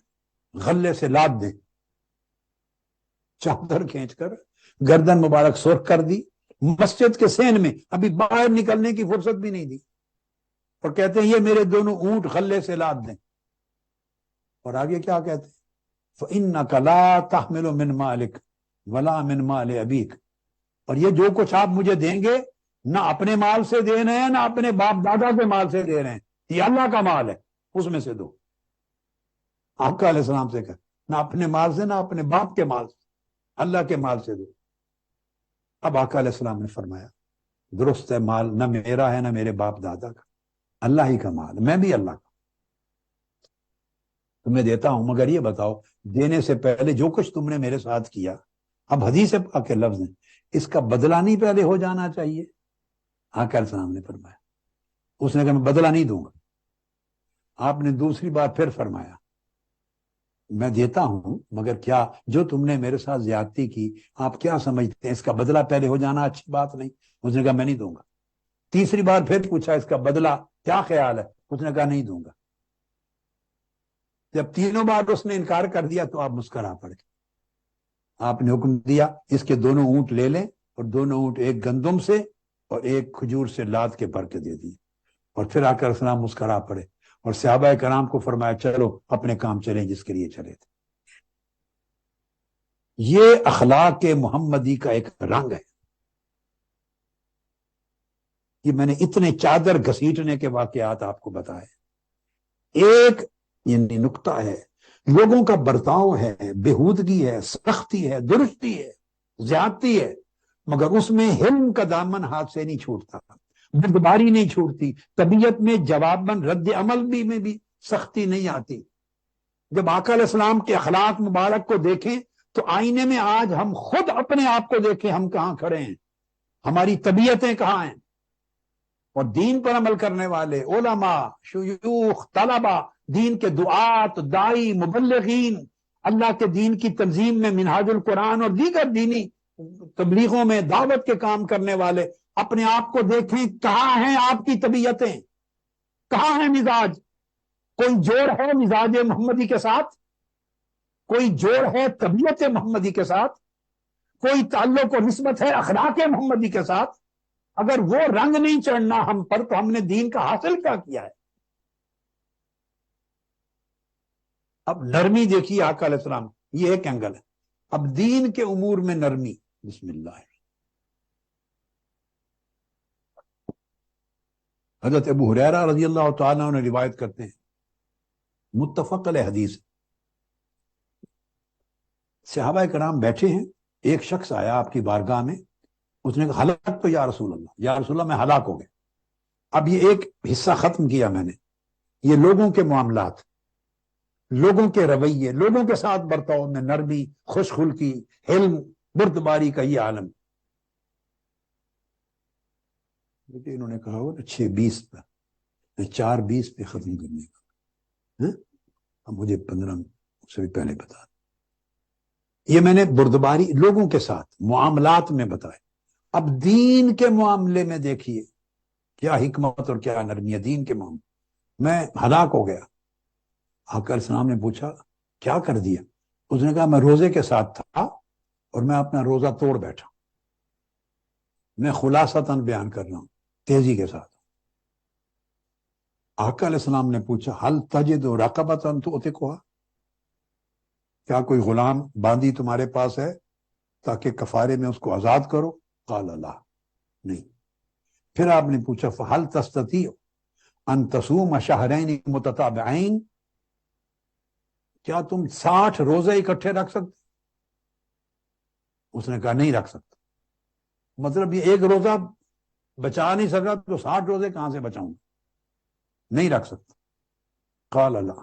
Speaker 1: غلے سے لاد دیں. چادر کھینچ کر گردن مبارک سرخ کر دی مسجد کے سین میں، ابھی باہر نکلنے کی فرصت بھی نہیں دی، اور کہتے ہیں یہ میرے دونوں اونٹ غلے سے لاد دیں. اور آگے کیا کہتے ہیں؟ فَإِنَّكَ لَا تَحْمِلُ مِن مَالِكَ وَلَا مِن مَالِ أَبِيكَ. اور یہ جو کچھ آپ مجھے دیں گے نہ اپنے مال سے دے رہے ہیں نہ اپنے باپ دادا کے مال سے دے رہے ہیں، یہ اللہ کا مال ہے، اس میں سے دو. آقا علیہ السلام سے کہا نہ اپنے مال سے نہ اپنے باپ کے مال سے، اللہ کے مال سے دو. اب آقا علیہ السلام نے فرمایا درست ہے، مال نہ میرا ہے نہ میرے باپ دادا کا، اللہ ہی کا مال، میں بھی اللہ کا. تمہیں دیتا ہوں، مگر یہ بتاؤ دینے سے پہلے جو کچھ تم نے میرے ساتھ کیا، اب حدیث پاک کے لفظ ہیں، اس کا بدلہ نہیں پہلے ہو جانا چاہیے؟ آقا علیہ السلام نے فرمایا، اس نے کہا میں بدلہ نہیں دوں گا۔ آپ نے دوسری بار پھر فرمایا میں دیتا ہوں، مگر کیا جو تم نے میرے ساتھ زیادتی کی آپ کیا سمجھتے ہیں اس کا بدلہ پہلے ہو جانا اچھی بات نہیں؟ اس نے کہا میں نہیں دوں گا۔ تیسری بار پھر پوچھا اس کا بدلہ کیا خیال ہے؟ اس نے کہا نہیں دوں گا۔ جب تینوں بار اس نے انکار کر دیا تو آپ مسکرا پڑے۔ آپ نے حکم دیا اس کے دونوں اونٹ لے لیں، اور دونوں اونٹ ایک گندم سے اور ایک کھجور سے لاد کے بھر کے دے دیے، اور پھر آ کر السلام مسکرا پڑے اور صحابہ کرام کو فرمایا چلو اپنے کام چلیں جس کے لیے چلے تھے۔ یہ اخلاق محمدی کا ایک رنگ ہے۔ یہ میں نے اتنے چادر گھسیٹنے کے واقعات آپ کو بتائے۔ ایک یعنی نقطہ ہے، لوگوں کا برتاؤ ہے، بےہودگی ہے، سختی ہے، درستی ہے، زیادتی ہے، مگر اس میں حلم کا دامن ہاتھ سے نہیں چھوٹتا، بردباری نہیں چھوٹتی، طبیعت میں جواباً رد عمل میں بھی سختی نہیں آتی۔ جب آقا علیہ السلام کے اخلاق مبارک کو دیکھیں تو آئینے میں آج ہم خود اپنے آپ کو دیکھیں ہم کہاں کھڑے ہیں، ہماری طبیعتیں کہاں ہیں۔ اور دین پر عمل کرنے والے علماء، شیوخ، طلباء، دین کے دعات، دائی، مبلغین، اللہ کے دین کی تنظیم میں منہاج القرآن اور دیگر دینی تبلیغوں میں دعوت کے کام کرنے والے اپنے آپ کو دیکھیں کہاں ہیں آپ کی طبیعتیں، کہاں ہیں مزاج؟ کوئی جوڑ ہے مزاج محمدی کے ساتھ؟ کوئی جوڑ ہے طبیعت محمدی کے ساتھ؟ کوئی تعلق و نسبت ہے اخلاق محمدی کے ساتھ؟ اگر وہ رنگ نہیں چڑھنا ہم پر تو ہم نے دین کا حاصل کیا کیا ہے؟ اب نرمی دیکھیے آقا علیہ السلام، یہ ایک اینگل ہے۔ اب دین کے امور میں نرمی، بسم اللہ۔ حضرت ابو ہریرہ رضی اللہ تعالیٰ عنہ روایت کرتے ہیں، متفق علیہ حدیث، صحابہ کرام بیٹھے ہیں، ایک شخص آیا آپ کی بارگاہ میں، اس نے کہا ہلاک تو یا رسول اللہ، یا رسول اللہ میں ہلاک ہو گیا۔ اب یہ ایک حصہ ختم کیا میں نے، یہ لوگوں کے معاملات، لوگوں کے رویے، لوگوں کے ساتھ برتاؤ میں نرمی، خوش خلقی، حلم، بردباری کا یہ عالم۔ انہوں نے کہا وہ 6:20 پہ، 4:20 پہ ختم کرنے کا، اب مجھے 15 سے بھی پہلے بتا دیں۔ یہ میں نے بردباری لوگوں کے ساتھ معاملات میں بتایا۔ اب دین کے معاملے میں دیکھیے کیا حکمت اور کیا نرمی ہے دین کے معاملے میں۔ ہلاک ہو گیا، آقا علیہ السلام نے پوچھا کیا کر دیا؟ اس نے کہا میں روزے کے ساتھ تھا اور میں اپنا روزہ توڑ بیٹھا۔ میں خلاصتاً بیان کر رہا ہوں تیزی کے ساتھ۔ آقا علیہ السلام نے پوچھا حل تجد رقبۃ تؤتقها، کیا کوئی غلام باندی تمہارے پاس ہے تاکہ کفارے میں اس کو آزاد کرو؟ قال لا، نہیں۔ پھر آپ نے پوچھا فہل تستطيع ان تصوم شهرين متتابعين، کیا تم 60 روزے اکٹھے رکھ سکتے؟ اس نے کہا نہیں رکھ سکتا۔ مطلب یہ ایک روزہ بچا نہیں سکا تو 60 روزے کہاں سے بچاؤں؟ نہیں رکھ سکتا۔ قال لا،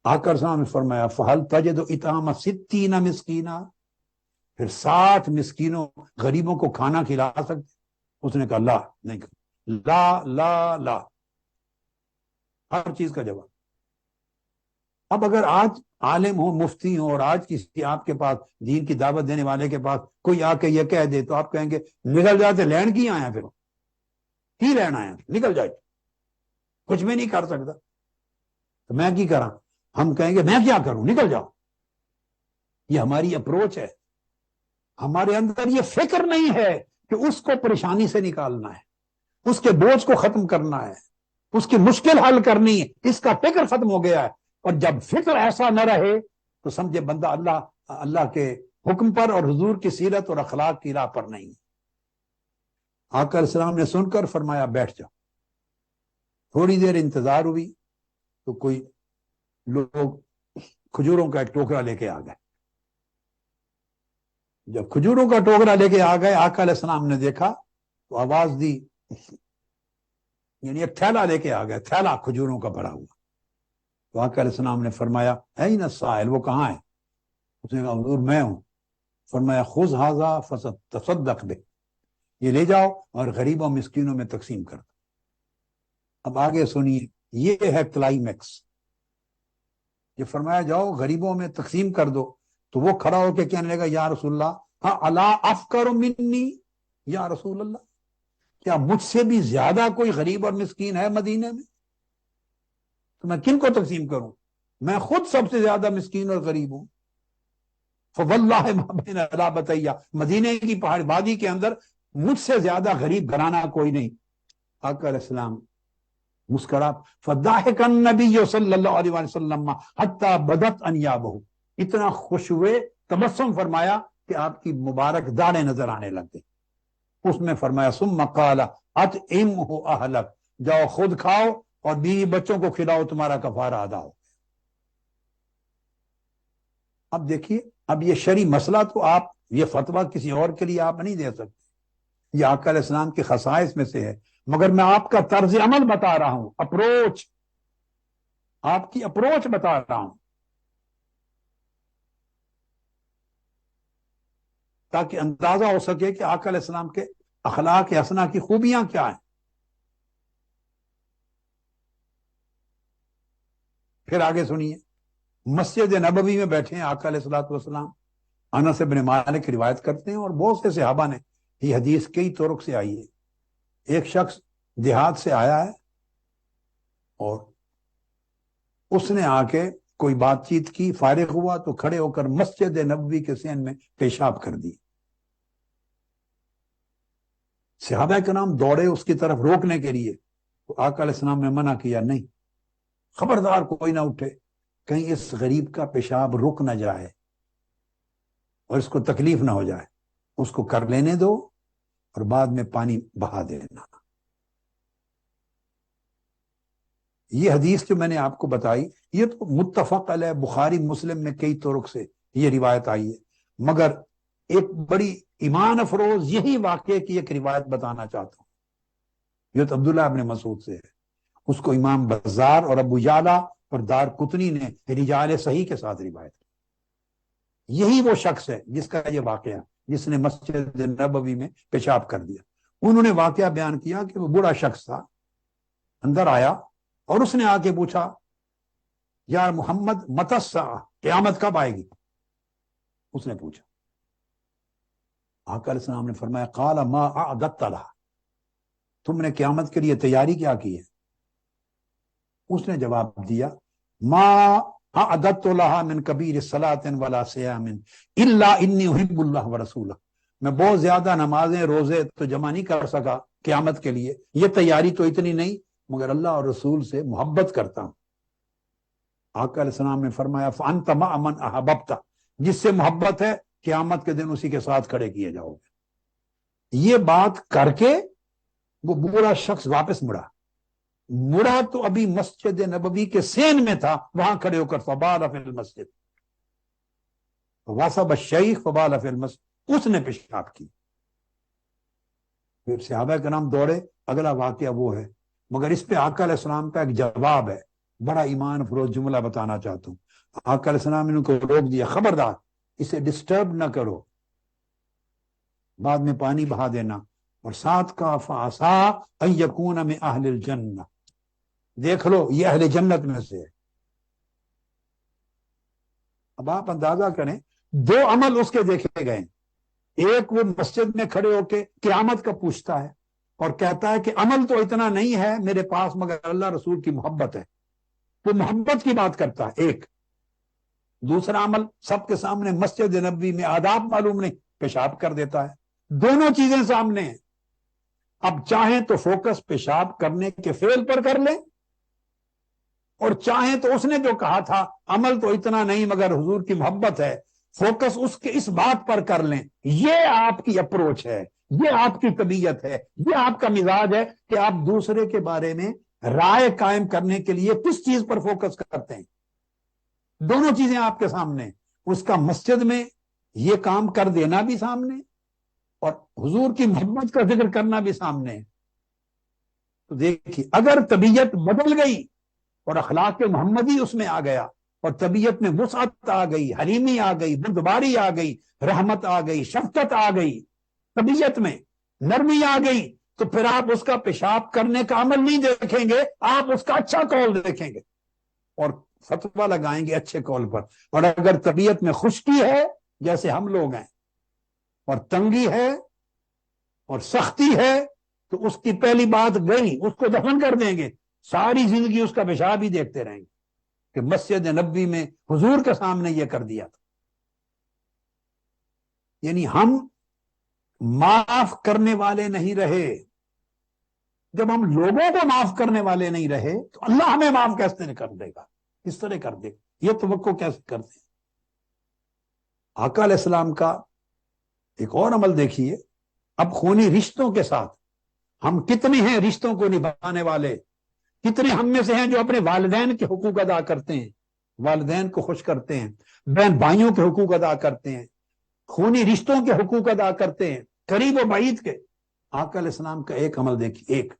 Speaker 1: آقا صاحب نے فرمایا فہل تجد اطعام 60 مسکینا، پھر 60 مسکینوں غریبوں کو کھانا کھلا سکتے؟ اس نے کہا لا، نہیں کہا، لا لا لا، ہر چیز کا جواب۔ اب اگر آج عالم ہو، مفتی ہو، اور آج کسی آپ کے پاس دین کی دعوت دینے والے کے پاس کوئی آ کے یہ کہہ دے تو آپ کہیں گے نکل جاتے، لین کی آیا، پھر کی لین آیا، نکل جائے، کچھ بھی نہیں کر سکتا تو میں کی کرا؟ ہم کہیں گے میں کیا کروں، نکل جاؤ۔ یہ ہماری اپروچ ہے۔ ہمارے اندر یہ فکر نہیں ہے کہ اس کو پریشانی سے نکالنا ہے، اس کے بوجھ کو ختم کرنا ہے، اس کی مشکل حل کرنی ہے، اس کا فکر ختم ہو گیا ہے۔ اور جب فکر ایسا نہ رہے تو سمجھے بندہ اللہ کے حکم پر اور حضور کی سیرت اور اخلاق کی راہ پر نہیں۔ آقا علیہ السلام نے سن کر فرمایا بیٹھ جاؤ۔ تھوڑی دیر انتظار ہوئی تو کوئی لوگ کھجوروں کا ایک ٹوکرا لے کے آ گئے۔ جب کھجوروں کا ٹوکرا لے کے آ گئے آقا علیہ السلام نے دیکھا تو آواز دی، یعنی ایک تھیلا لے کے آ گئے، تھیلا کھجوروں کا بھرا ہوا۔ تو آقا علیہ السلام نے فرمایا این السائل، وہ کہاں ہے؟ اس نے کہا حضور میں ہوں۔ فرمایا خذ ھذا فتصدق بہ، یہ لے جاؤ اور غریبوں مسکینوں میں تقسیم کر دو۔ اب آگے سنیے، یہ ہے کلائمیکس۔ یہ فرمایا جاؤ غریبوں میں تقسیم کر دو، تو وہ کھڑا ہو کے کہنے لگا یا رسول اللہ ہاں الا افقر منی، یا رسول اللہ کیا مجھ سے بھی زیادہ کوئی غریب اور مسکین ہے مدینے میں؟ تو میں کن کو تقسیم کروں؟ میں خود سب سے زیادہ مسکین اور غریب ہوں۔ فواللہ ما بین علابتیہ، مدینے کی پہاڑ وادی کے اندر مجھ سے زیادہ غریب گھرانہ کوئی نہیں۔ آقا علیہ السلام مسکرا، فضاحک النبی صلی اللہ علیہ وسلم حتی بدت انیابہ، اتنا خوش ہوئے، تبسم فرمایا کہ آپ کی مبارک داڑھیں نظر آنے لگ گئی۔ اس میں فرمایا ثم قال اطعمہ اہلک، جاؤ خود کھاؤ اور بیوی بچوں کو کھلاؤ، تمہارا کفارہ ادا ہو۔ اب دیکھیے، اب یہ شرعی مسئلہ تو آپ، یہ فتویٰ کسی اور کے لیے آپ نہیں دے سکتے، یہ آقا علیہ السلام کے خصائص میں سے ہے، مگر میں آپ کا طرز عمل بتا رہا ہوں، اپروچ، آپ کی اپروچ بتا رہا ہوں، تاکہ اندازہ ہو سکے کہ آقا علیہ السلام کے اخلاق حسنہ کی خوبیاں کیا ہیں۔ پھر آگے سنیے، مسجد نبوی میں بیٹھے ہیں آقا علیہ الصلوۃ والسلام، انس بن مالک روایت کرتے ہیں، اور بہت سے صحابہ نے یہ حدیث کئی طرق سے آئی ہے۔ ایک شخص دیہات سے آیا ہے اور اس نے آ کے کوئی بات چیت کی، فارغ ہوا تو کھڑے ہو کر مسجد نبوی کے صحن میں پیشاب کر دی۔ صحابہ کرام دوڑے اس کی طرف روکنے کے لیے، تو آقا علیہ السلام نے منع کیا، نہیں، خبردار کوئی نہ اٹھے، کہیں اس غریب کا پیشاب رک نہ جائے اور اس کو تکلیف نہ ہو جائے، اس کو کر لینے دو اور بعد میں پانی بہا دینا۔ یہ حدیث جو میں نے آپ کو بتائی، یہ تو متفق علیہ بخاری مسلم میں کئی طرق سے یہ روایت آئی ہے، مگر ایک بڑی ایمان افروز یہی واقعے کی ایک روایت بتانا چاہتا ہوں۔ یہ تو عبداللہ ابن مسعود سے ہے، اس کو امام بزار اور ابو یعلا اور دار قطنی نے رجال صحیح کے ساتھ روایت کی۔ یہی وہ شخص ہے جس کا یہ واقعہ، جس نے مسجد نبوی میں پیشاب کر دیا۔ انہوں نے واقعہ بیان کیا کہ وہ بوڑھا شخص تھا، اندر آیا اور اس نے آ کے پوچھا یا محمد متی الساعہ، قیامت کب آئے گی؟ اس نے پوچھا۔ آقا علیہ السلام نے فرمایا قال ما اعددت لها، تم نے قیامت کے لیے تیاری کیا کی ہے؟ اس نے جواب دیا ما اعددت لها من کبیر صلاۃ ولا صیام الا انی احب اللہ ورسولہ، میں بہت زیادہ نمازیں روزے تو جمع نہیں کر سکا قیامت کے لیے، یہ تیاری تو اتنی نہیں، مگر اللہ اور رسول سے محبت کرتا ہوں۔ آقا علیہ السلام نے فرمایا فانت مع من احببت، جس سے محبت ہے قیامت کے دن اسی کے ساتھ کھڑے کیے جاؤ گے۔ یہ بات کر کے وہ بوڑھا شخص واپس مڑا تو ابھی مسجد نبوی کے سین میں تھا، وہاں کھڑے ہو کر فبال فی المسجد، وصب الشیخ فبال فی المسجد، اس نے پیشاب کی۔ پھر صحابہ کرام دوڑے، اگلا واقعہ وہ ہے، مگر اس پہ آقا علیہ السلام کا ایک جواب ہے، بڑا ایمان افروز جملہ بتانا چاہتا ہوں۔ آقا علیہ السلام نے ان کو روک دیا، خبردار اسے ڈسٹرب نہ کرو، بعد میں پانی بہا دینا، اور ساتھ کا فَعَسَىٰ أَن يَكُونَ مِنْ أَهْلِ الْجَنَّةِ، دیکھ لو یہ اہل جنت میں سے ہے۔ اب آپ اندازہ کریں، دو عمل اس کے دیکھے گئے، ایک وہ مسجد میں کھڑے ہو کے قیامت کا پوچھتا ہے اور کہتا ہے کہ عمل تو اتنا نہیں ہے میرے پاس مگر اللہ رسول کی محبت ہے، وہ محبت کی بات کرتا ہے ایک۔ دوسرا عمل سب کے سامنے مسجد نبوی میں آداب معلوم نہیں، پیشاب کر دیتا ہے۔ دونوں چیزیں سامنے ہیں، اب چاہیں تو فوکس پیشاب کرنے کے فعل پر کر لیں، اور چاہیں تو اس نے جو کہا تھا عمل تو اتنا نہیں مگر حضور کی محبت ہے، فوکس اس بات پر کر لیں۔ یہ آپ کی اپروچ ہے، یہ آپ کی طبیعت ہے، یہ آپ کا مزاج ہے کہ آپ دوسرے کے بارے میں رائے قائم کرنے کے لیے کس چیز پر فوکس کرتے ہیں۔ دونوں چیزیں آپ کے سامنے، اس کا مسجد میں یہ کام کر دینا بھی سامنے اور حضور کی محبت کا ذکر کرنا بھی سامنے۔ تو دیکھیے اگر طبیعت بدل گئی اور اخلاق محمدی اس میں آ گیا، اور طبیعت میں وسعت آ گئی، حلیمی آ گئی، بردباری آ گئی، رحمت آ گئی، شفقت آ گئی، طبیعت میں نرمی آ گئی، تو پھر آپ اس کا پیشاب کرنے کا عمل نہیں دیکھیں گے، آپ اس کا اچھا قول دیکھیں گے اور فتویٰ لگائیں گے اچھے قول پر۔ اور اگر طبیعت میں خشکی ہے جیسے ہم لوگ ہیں، اور تنگی ہے اور سختی ہے، تو اس کی پہلی بات گئی، اس کو دفن کر دیں گے، ساری زندگی اس کا پیشاب ہی دیکھتے رہیں گے کہ مسجد نبوی میں حضور کے سامنے یہ کر دیا تھا۔ یعنی ہم معاف کرنے والے نہیں رہے۔ جب ہم لوگوں کو معاف کرنے والے نہیں رہے تو اللہ ہمیں معاف کیسے کر دے گا، کس طرح کر دے گا، یہ توقع کیسے کرتے ہیں۔ آقا علیہ السلام کا ایک اور عمل دیکھیے، اب خونی رشتوں کے ساتھ ہم کتنے ہیں رشتوں کو نبھانے والے، کتنے ہم میں سے ہیں جو اپنے والدین کے حقوق ادا کرتے ہیں، والدین کو خوش کرتے ہیں، بہن بھائیوں کے حقوق ادا کرتے ہیں، خونی رشتوں کے حقوق ادا کرتے ہیں، قریب و بعید کے۔ آقا علیہ السلام کا ایک عمل دیکھیے، ایک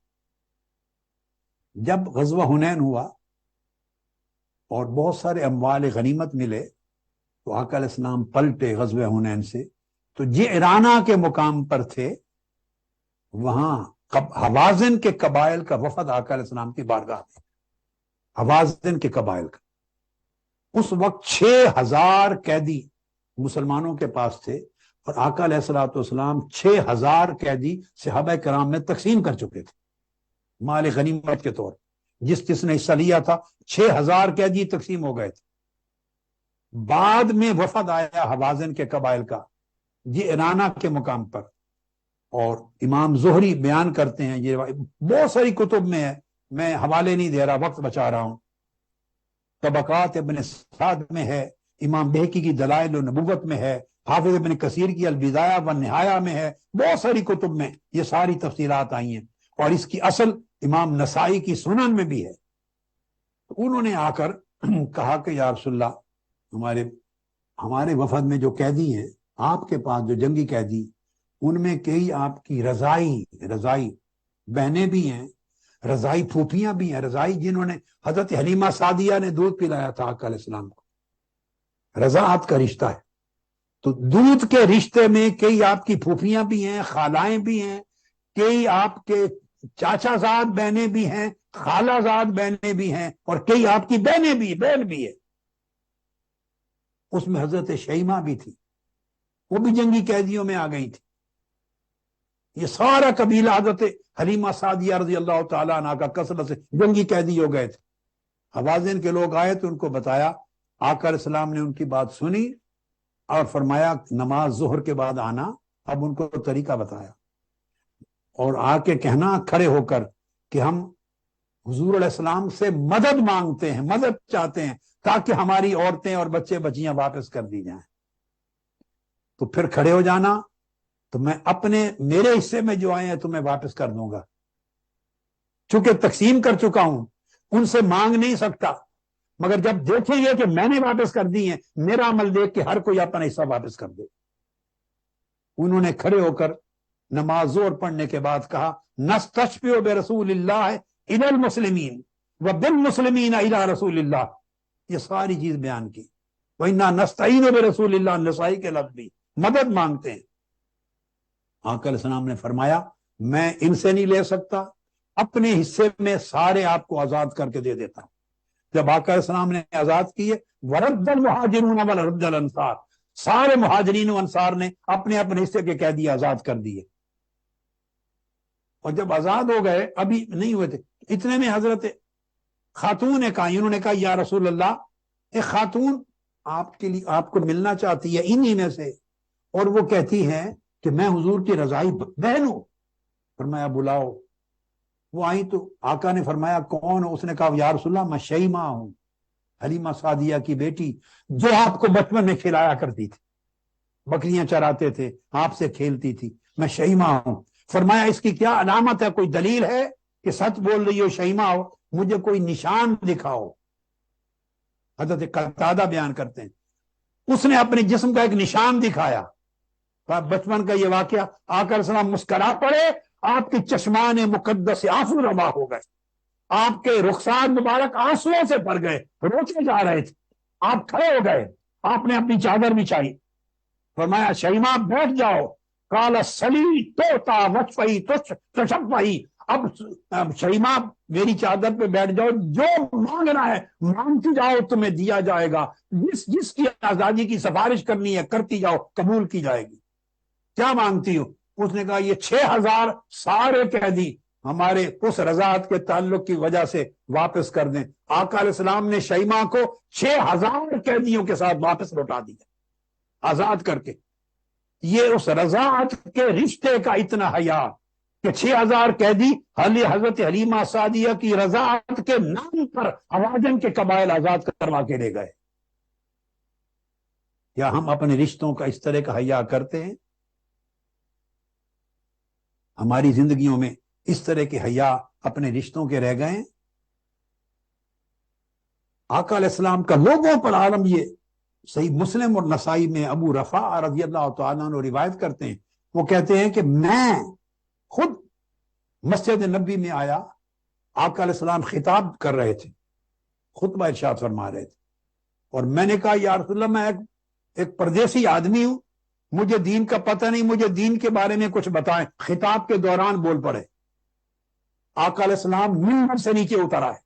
Speaker 1: جب غزوہ حنین ہوا اور بہت سارے اموال غنیمت ملے تو آقا علیہ السلام پلٹے غزوہ حنین سے، تو جعرانہ کے مقام پر تھے، وہاں حوازن کے قبائل کا وفد آقا علیہ السلام کی بارگاہ میں، حوازن کے قبائل کا، اس وقت 6000 قیدی مسلمانوں کے پاس تھے، اور آقا علیہ السلام 6000 قیدی صحابہ کرام میں تقسیم کر چکے تھے مال غنیمت کے طور، جس نے حصہ لیا تھا 6000 قیدی تقسیم ہو گئے تھے۔ بعد میں وفد آیا حوازن کے قبائل کا جعرانہ کے مقام پر، اور امام زہری بیان کرتے ہیں، یہ بہت ساری کتب میں ہے، میں حوالے نہیں دے رہا، وقت بچا رہا ہوں، طبقات ابن سعد میں ہے، امام بہقی کی دلائل النبوت میں ہے، حافظ ابن کثیر کی البدایہ والنہایہ میں ہے، بہت ساری کتب میں یہ ساری تفصیلات آئی ہیں، اور اس کی اصل امام نسائی کی سنن میں بھی ہے۔ تو انہوں نے آ کر کہا کہ یا رسول اللہ، ہمارے وفد میں جو قیدی ہیں آپ کے پاس، جو جنگی قیدی، ان میں کئی آپ کی رضائی بہنیں بھی ہیں، رضائی پھوپھیاں بھی ہیں، رضائی جنہوں نے حضرت حلیمہ سعدیہ نے دودھ پلایا تھا آقا علیہ السلام کو، رضاعت کا رشتہ ہے، تو دودھ کے رشتے میں کئی آپ کی پھوپھیاں بھی ہیں، خالائیں بھی ہیں، کئی آپ کے چاچا زاد بہنیں بھی ہیں، خالہ زاد بہنیں بھی ہیں، اور کئی آپ کی بہن بھی ہے۔ اس میں حضرت شیمہ بھی تھی، وہ بھی جنگی قیدیوں میں آ گئی تھی۔ یہ سارا قبیلہ حضرت حلیمہ سعدیہ رضی اللہ تعالیٰ عنہ کا کثرت سے جنگی قیدی ہو گئے تھے۔ حوازن کے لوگ آئے تو ان کو بتایا، آقا علیہ السلام نے ان کی بات سنی اور فرمایا نماز ظہر کے بعد آنا۔ اب ان کو طریقہ بتایا اور آ کے کہنا کھڑے ہو کر کہ ہم حضور علیہ السلام سے مدد مانگتے ہیں، مدد چاہتے ہیں، تاکہ ہماری عورتیں اور بچے بچیاں واپس کر دی جائیں۔ تو پھر کھڑے ہو جانا، تو میں میرے حصے میں جو آئے ہیں تو میں واپس کر دوں گا، چونکہ تقسیم کر چکا ہوں، ان سے مانگ نہیں سکتا، مگر جب دیکھیں گے کہ میں نے واپس کر دی ہیں، میرا عمل دیکھ کے ہر کوئی اپنا حصہ واپس کر دے۔ انہوں نے کھڑے ہو کر نماز ظہر پڑھنے کے بعد کہا، نستشفع برسول اللہ الی المسلمین وبالمسلمین الی رسول اللہ، یہ ساری چیز بیان کی۔ وَإِنَّا نَسْتَعِينُ بِرَسُولِ اللَّهِ، نسائی کے لفظ بھی، مدد مانگتے ہیں۔ آقا علیہ السلام نے فرمایا میں ان سے نہیں لے سکتا، اپنے حصے میں سارے آپ کو آزاد کر کے دے دیتا ہوں۔ جب آقا علیہ السلام نے آزاد کیے، وَرَدَّ الْمُحَاجِرُونَ وَرَدَّ الْأَنصَارُ، سارے مہاجرین و انصار نے اپنے اپنے حصے کے قیدی آزاد کر دیے۔ اور جب آزاد ہو گئے، ابھی نہیں ہوئے تھے، اتنے میں حضرت خاتون نے کہا، انہوں نے کہا یا رسول اللہ، ایک خاتون آپ کے لیے آپ کو ملنا چاہتی ہے انہی میں سے، اور وہ کہتی ہے کہ میں حضور کی رضائی بہن ہوں۔ فرمایا بلاؤ۔ وہ آئی تو آقا نے فرمایا کون ہو؟ اس نے کہا یا رسول اللہ میں شیمہ ہوں، حلیمہ سعدیہ کی بیٹی، جو آپ کو بچپن میں کھلایا کرتی تھی، بکریاں چراتے تھے، آپ سے کھیلتی تھی، میں شیمہ ہوں۔ فرمایا اس کی کیا علامت ہے، کوئی دلیل ہے کہ سچ بول رہی ہو، شیمہ ہو؟ مجھے کوئی نشان دکھاؤ۔ حضرت قتادہ بیان کرتے ہیں اس نے اپنے جسم کا ایک نشان دکھایا۔ بچپن کا یہ واقعہ، آقا علیہ السلام مسکرا پڑے، آپ کے چشمان مقدس آنسو روا ہو گئے۔ آپ کے رخسار مبارک آنسوؤں سے بھر گئے، روتے جا رہے تھے، آپ کھڑے ہو گئے، آپ نے اپنی چادر بچھائی، فرمایا شیماء بیٹھ جاؤ، کالا سلی توتا وچفئی تشفئی، اب شیماء میری چادر پہ بیٹھ جاؤ، جو مانگنا ہے مانگتی جاؤ، تمہیں دیا جائے گا، جس کی آزادی کی سفارش کرنی ہے کرتی جاؤ، قبول کی جائے گی، کیا مانگتی ہو؟ اس نے کہا یہ 6,000 سارے قیدی ہمارے اس رضاعت کے تعلق کی وجہ سے واپس کر دیں۔ آقا علیہ السلام نے شیماء کو 6,000 قیدیوں کے ساتھ واپس لوٹا دیا، آزاد کر کے۔ یہ اس رضاعت کے رشتے کا اتنا حیا کہ 6,000 قیدی حضرت حلیمہ سعدیہ کی رضاعت کے نام پر حوازن کے قبائل آزاد کروا کے لے گئے۔ کیا ہم اپنے رشتوں کا اس طرح کا حیا کرتے ہیں؟ ہماری زندگیوں میں اس طرح کے حیا اپنے رشتوں کے رہ گئے؟ آقا علیہ السلام کا لوگوں پر عالم یہ صحیح مسلم اور نسائی میں ابو رفاع رضی اللہ تعالیٰ عنہ روایت کرتے ہیں، وہ کہتے ہیں کہ میں خود مسجد نبی میں آیا، آقا علیہ السلام خطاب کر رہے تھے، خطبہ ارشاد فرما رہے تھے، اور میں نے کہا یا رسول اللہ میں ایک پردیسی آدمی ہوں، مجھے دین کا پتہ نہیں، مجھے دین کے بارے میں کچھ بتائیں۔ خطاب کے دوران بول پڑے، آقا علیہ السلام منبر سے نیچے اتر آئے،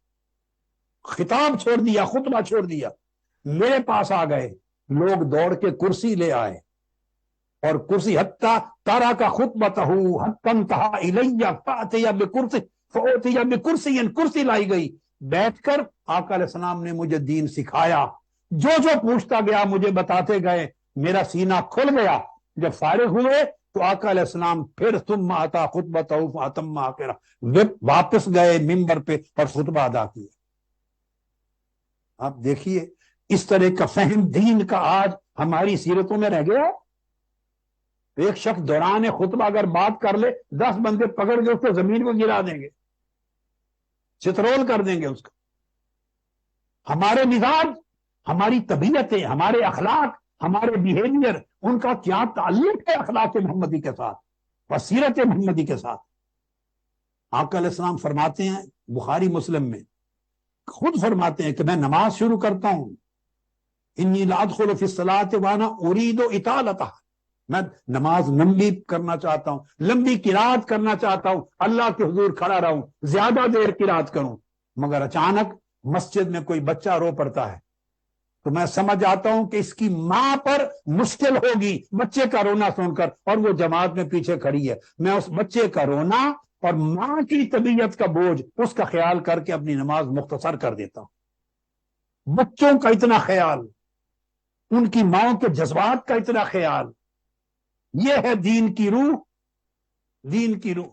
Speaker 1: خطاب چھوڑ دیا، خطبہ چھوڑ دیا، میرے پاس آ گئے، لوگ دوڑ کے کرسی لے آئے، اور کرسی حتی تارا کا خطبتہ حتی انتہا الیہ فاتیا بکرسی فاتیا بکرسی، کرسی لائی گئی، بیٹھ کر آقا علیہ السلام نے مجھے دین سکھایا، جو پوچھتا گیا مجھے بتاتے گئے، میرا سینہ کھل گیا۔ جب فارغ ہوئے تو آقا علیہ السلام پھر ثم اتا خطبتہ فاتم آخرہ، واپس گئے ممبر پہ اور خطبہ ادا کیا۔ آپ دیکھیے اس طرح کا فہم دین کا آج ہماری سیرتوں میں رہ گیا۔ ایک شخص دوران خطبہ اگر بات کر لے، 10 بندے پکڑ کے اس کو زمین کو گرا دیں گے، چترول کر دیں گے اس کو۔ ہمارے مزاج، ہماری طبیعتیں، ہمارے اخلاق، ہمارے بیہیویئر، ان کا کیا تعلق ہے اخلاق محمدی کے ساتھ، بصیرت محمدی کے ساتھ؟ آقا علیہ السلام فرماتے ہیں بخاری مسلم میں، خود فرماتے ہیں کہ میں نماز شروع کرتا ہوں، انی لا ادخل فی الصلاۃ وانا ارید اطالتہ، میں نماز لمبی کرنا چاہتا ہوں، لمبی قرات کرنا چاہتا ہوں، اللہ کے حضور کھڑا رہوں، زیادہ دیر قرات کروں، مگر اچانک مسجد میں کوئی بچہ رو پڑتا ہے تو میں سمجھ آتا ہوں کہ اس کی ماں پر مشکل ہوگی بچے کا رونا سن کر، اور وہ جماعت میں پیچھے کھڑی ہے، میں اس بچے کا رونا اور ماں کی طبیعت کا بوجھ اس کا خیال کر کے اپنی نماز مختصر کر دیتا ہوں۔ بچوں کا اتنا خیال، ان کی ماں کے جذبات کا اتنا خیال، یہ ہے دین کی روح، دین کی روح۔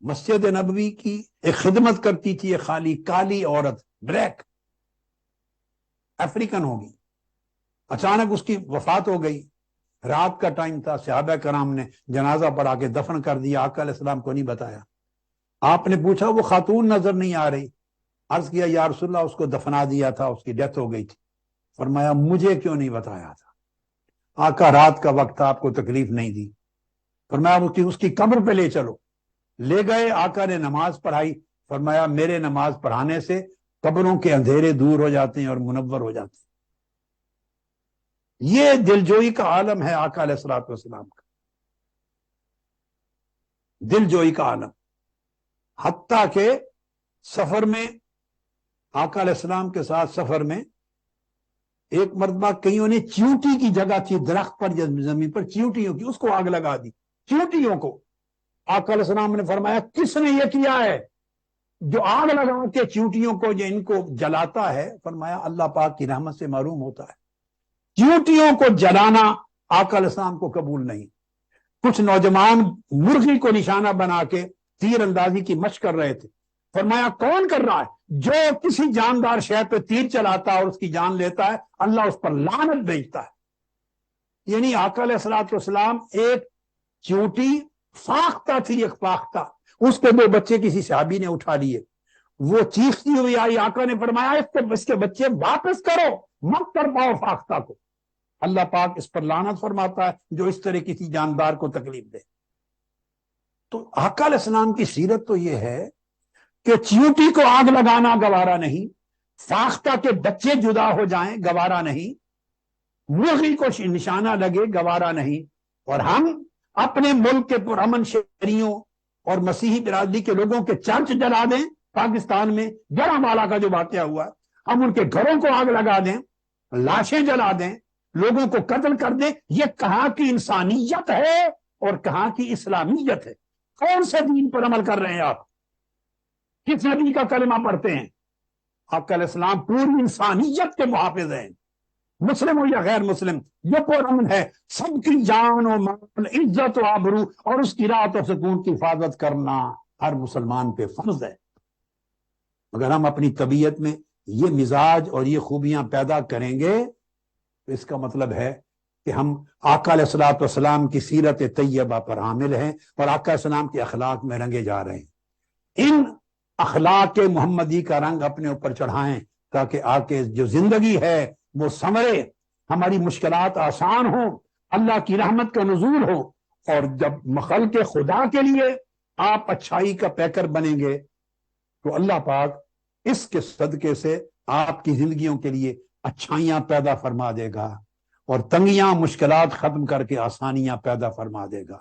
Speaker 1: مسجد نبوی کی ایک خدمت کرتی تھی ایک خالی کالی عورت، بلیک، افریقن ہوگی، اچانک اس کی وفات ہو گئی، رات کا ٹائم تھا، صحابہ کرام نے جنازہ پڑھا کے دفن کر دیا، آقا علیہ السلام کو نہیں بتایا۔ آپ نے پوچھا وہ خاتون نظر نہیں آ رہی، عرض کیا یا رسول اللہ اس کو دفنا دیا تھا، اس کی ڈیتھ ہو گئی تھی۔ فرمایا مجھے کیوں نہیں بتایا تھا؟ آقا رات کا وقت تھا، آپ کو تکلیف نہیں دی، فرمایا اس کی قبر پہ لے چلو، لے گئے، آقا نے نماز پڑھائی، فرمایا میرے نماز پڑھانے سے قبروں کے اندھیرے دور ہو جاتے ہیں اور منور ہو جاتے ہیں۔ یہ دلجوئی کا عالم ہے آقا علیہ الصلوۃ والسلام کا، دلجوئی کا عالم۔ حتیٰ کہ سفر میں آقا علیہ السلام کے ساتھ سفر میں ایک مرتبہ کئیوں نے چیونٹی کی جگہ تھی درخت پر یا زمین پر، چیونٹیوں کی، اس کو آگ لگا دی، چیونٹیوں کو۔ آقا علیہ السلام نے فرمایا کس نے یہ کیا ہے جو آگ لگا کے چیونٹیوں کو جو ان کو جلاتا ہے؟ فرمایا اللہ پاک کی رحمت سے محروم ہوتا ہے۔ چیونٹیوں کو جلانا آقا علیہ السلام کو قبول نہیں۔ کچھ نوجوان مرغی کو نشانہ بنا کے تیر اندازی کی مشق کر رہے تھے، فرمایا کون کر رہا ہے؟ جو کسی جاندار شے پہ تیر چلاتا ہے اور اس کی جان لیتا ہے، اللہ اس پر لعنت بھیجتا ہے۔ یعنی آقا علیہ الصلوۃ والسلام ایک چیونٹی فاختہ تھی، ایک فاختہ، اس کے 2 بچے کسی صحابی نے اٹھا لیے، وہ چیختی ہوئی آئی، آقا نے فرمایا اس کے بچے واپس کرو، مت کر پاؤ فاختہ کو، اللہ پاک اس پر لعنت فرماتا ہے جو اس طرح کسی جاندار کو تکلیف دے۔ تو آقا علیہ السلام کی سیرت تو یہ ہے کہ چیوٹی کو آگ لگانا گوارا نہیں، فاختہ کے بچے جدا ہو جائیں گوارا نہیں، مرغی کو نشانہ لگے گوارا نہیں، اور ہم اپنے ملک کے پرامن شہریوں اور مسیحی برادری کے لوگوں کے چرچ جلا دیں۔ پاکستان میں جڑامالہ کا جو واقعہ ہوا، ہم ان کے گھروں کو آگ لگا دیں، لاشیں جلا دیں، لوگوں کو قتل کر دیں، یہ کہاں کی انسانیت ہے اور کہاں کی اسلامیت ہے؟ کون سے دین پر عمل کر رہے ہیں آپ؟ کس نبی کا کلمہ پڑھتے ہیں؟ آپ کا اسلام پوری انسانیت کے محافظ ہیں، مسلم ہو یا غیر مسلم، یہ پرامن ہے، سب کی جان و مال، عزت و آبرو اور اس کی راحت و سکون کی حفاظت کرنا ہر مسلمان پہ فرض ہے۔ اگر ہم اپنی طبیعت میں یہ مزاج اور یہ خوبیاں پیدا کریں گے تو اس کا مطلب ہے کہ ہم آقا علیہ الصلوۃ والسلام کی سیرت طیبہ پر حامل ہیں اور آقا علیہ السلام کے اخلاق میں رنگے جا رہے ہیں۔ ان اخلاق محمدی کا رنگ اپنے اوپر چڑھائیں تاکہ آگے جو زندگی ہے وہ سنورے، ہماری مشکلات آسان ہوں، اللہ کی رحمت کا نزول ہو، اور جب خلق خدا کے لیے آپ اچھائی کا پیکر بنیں گے تو اللہ پاک اس کے صدقے سے آپ کی زندگیوں کے لیے اچھائیاں پیدا فرما دے گا اور تنگیاں مشکلات ختم کر کے آسانیاں پیدا فرما دے گا۔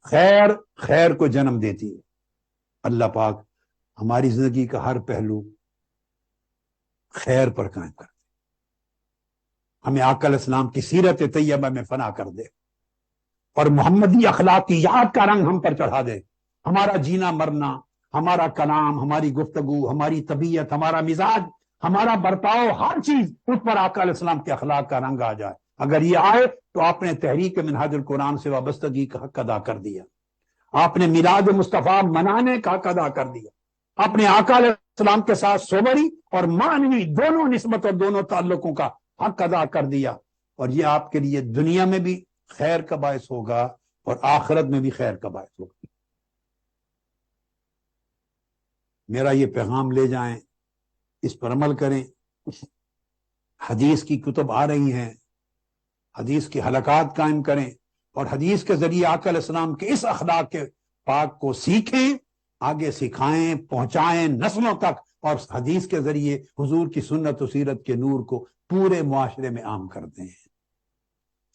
Speaker 1: خیر خیر کو جنم دیتی ہے۔ اللہ پاک ہماری زندگی کا ہر پہلو خیر پر قائم کر دے، ہمیں آقا علیہ السلام کی سیرت طیبہ میں فنا کر دے اور محمدی اخلاقیات کا رنگ ہم پر چڑھا دے۔ ہمارا جینا مرنا، ہمارا کلام، ہماری گفتگو، ہماری طبیعت، ہمارا مزاج، ہمارا برتاؤ، ہر چیز اس پر آقا علیہ السلام کے اخلاق کا رنگ آ جائے۔ اگر یہ آئے تو آپ نے تحریک منہاج القرآن سے وابستگی کا حق ادا کر دیا، آپ نے میلاد مصطفیٰ منانے کا حق ادا کر دیا، اپنے آقا علیہ السلام کے ساتھ صبری اور معنوی دونوں نسبت اور دونوں تعلقوں کا حق ادا کر دیا، اور یہ آپ کے لیے دنیا میں بھی خیر کا باعث ہوگا اور آخرت میں بھی خیر کا باعث ہوگا۔ میرا یہ پیغام لے جائیں، اس پر عمل کریں۔ حدیث کی کتب آ رہی ہیں، حدیث کے حلقات قائم کریں اور حدیث کے ذریعے آقا علیہ السلام کے اس اخلاق کے پاک کو سیکھیں، آگے سکھائیں، پہنچائیں نسلوں تک، اور حدیث کے ذریعے حضور کی سنت و سیرت کے نور کو پورے معاشرے میں عام کر دیں۔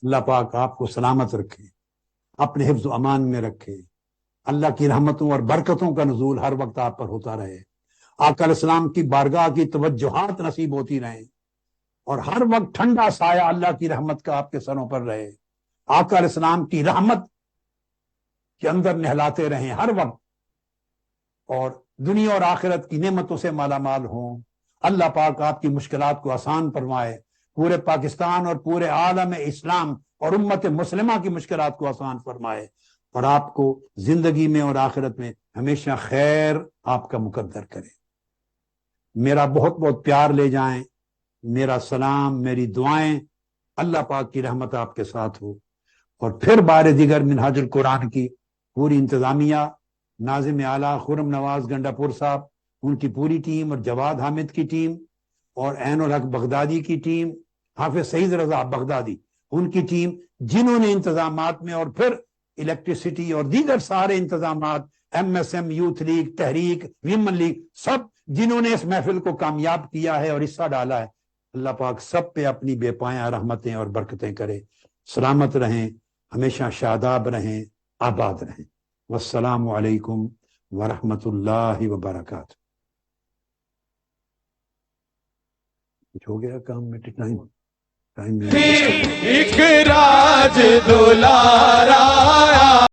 Speaker 1: اللہ پاک آپ کو سلامت رکھے، اپنے حفظ و امان میں رکھے، اللہ کی رحمتوں اور برکتوں کا نزول ہر وقت آپ پر ہوتا رہے، آقا علیہ السلام کی بارگاہ کی توجہات نصیب ہوتی رہیں، اور ہر وقت ٹھنڈا سایہ اللہ کی رحمت کا آپ کے سروں پر رہے، آقا علیہ السلام کی رحمت کے اندر نہلاتے رہیں ہر وقت، اور دنیا اور آخرت کی نعمتوں سے مالا مال ہوں۔ اللہ پاک آپ کی مشکلات کو آسان فرمائے، پورے پاکستان اور پورے عالم اسلام اور امت مسلمہ کی مشکلات کو آسان فرمائے، اور آپ کو زندگی میں اور آخرت میں ہمیشہ خیر آپ کا مقدر کرے۔ میرا بہت بہت پیار لے جائیں، میرا سلام، میری دعائیں، اللہ پاک کی رحمت آپ کے ساتھ ہو۔ اور پھر بار دیگر منہاج القرآن کی پوری انتظامیہ، ناظم اعلیٰ خرم نواز گنڈا پور صاحب، ان کی پوری ٹیم، اور جواد حامد کی ٹیم، اور عین الحق بغدادی کی ٹیم، حافظ سعید رضا بغدادی ان کی ٹیم، جنہوں نے انتظامات میں اور پھر الیکٹریسٹی اور دیگر سارے انتظامات، M S M, youth league, تحریک، ویمن لیگ، سب جنہوں نے اس محفل کو کامیاب کیا ہے اور حصہ ڈالا ہے، اللہ پاک سب پہ اپنی بے پایاں رحمتیں اور برکتیں کرے۔ سلامت رہیں، ہمیشہ شاداب رہیں، آباد رہیں۔ والسلام علیکم ورحمۃ اللہ وبرکاتہ۔ کچھ ہو گیا کام میں؟ ٹائم
Speaker 2: ایک راج دولار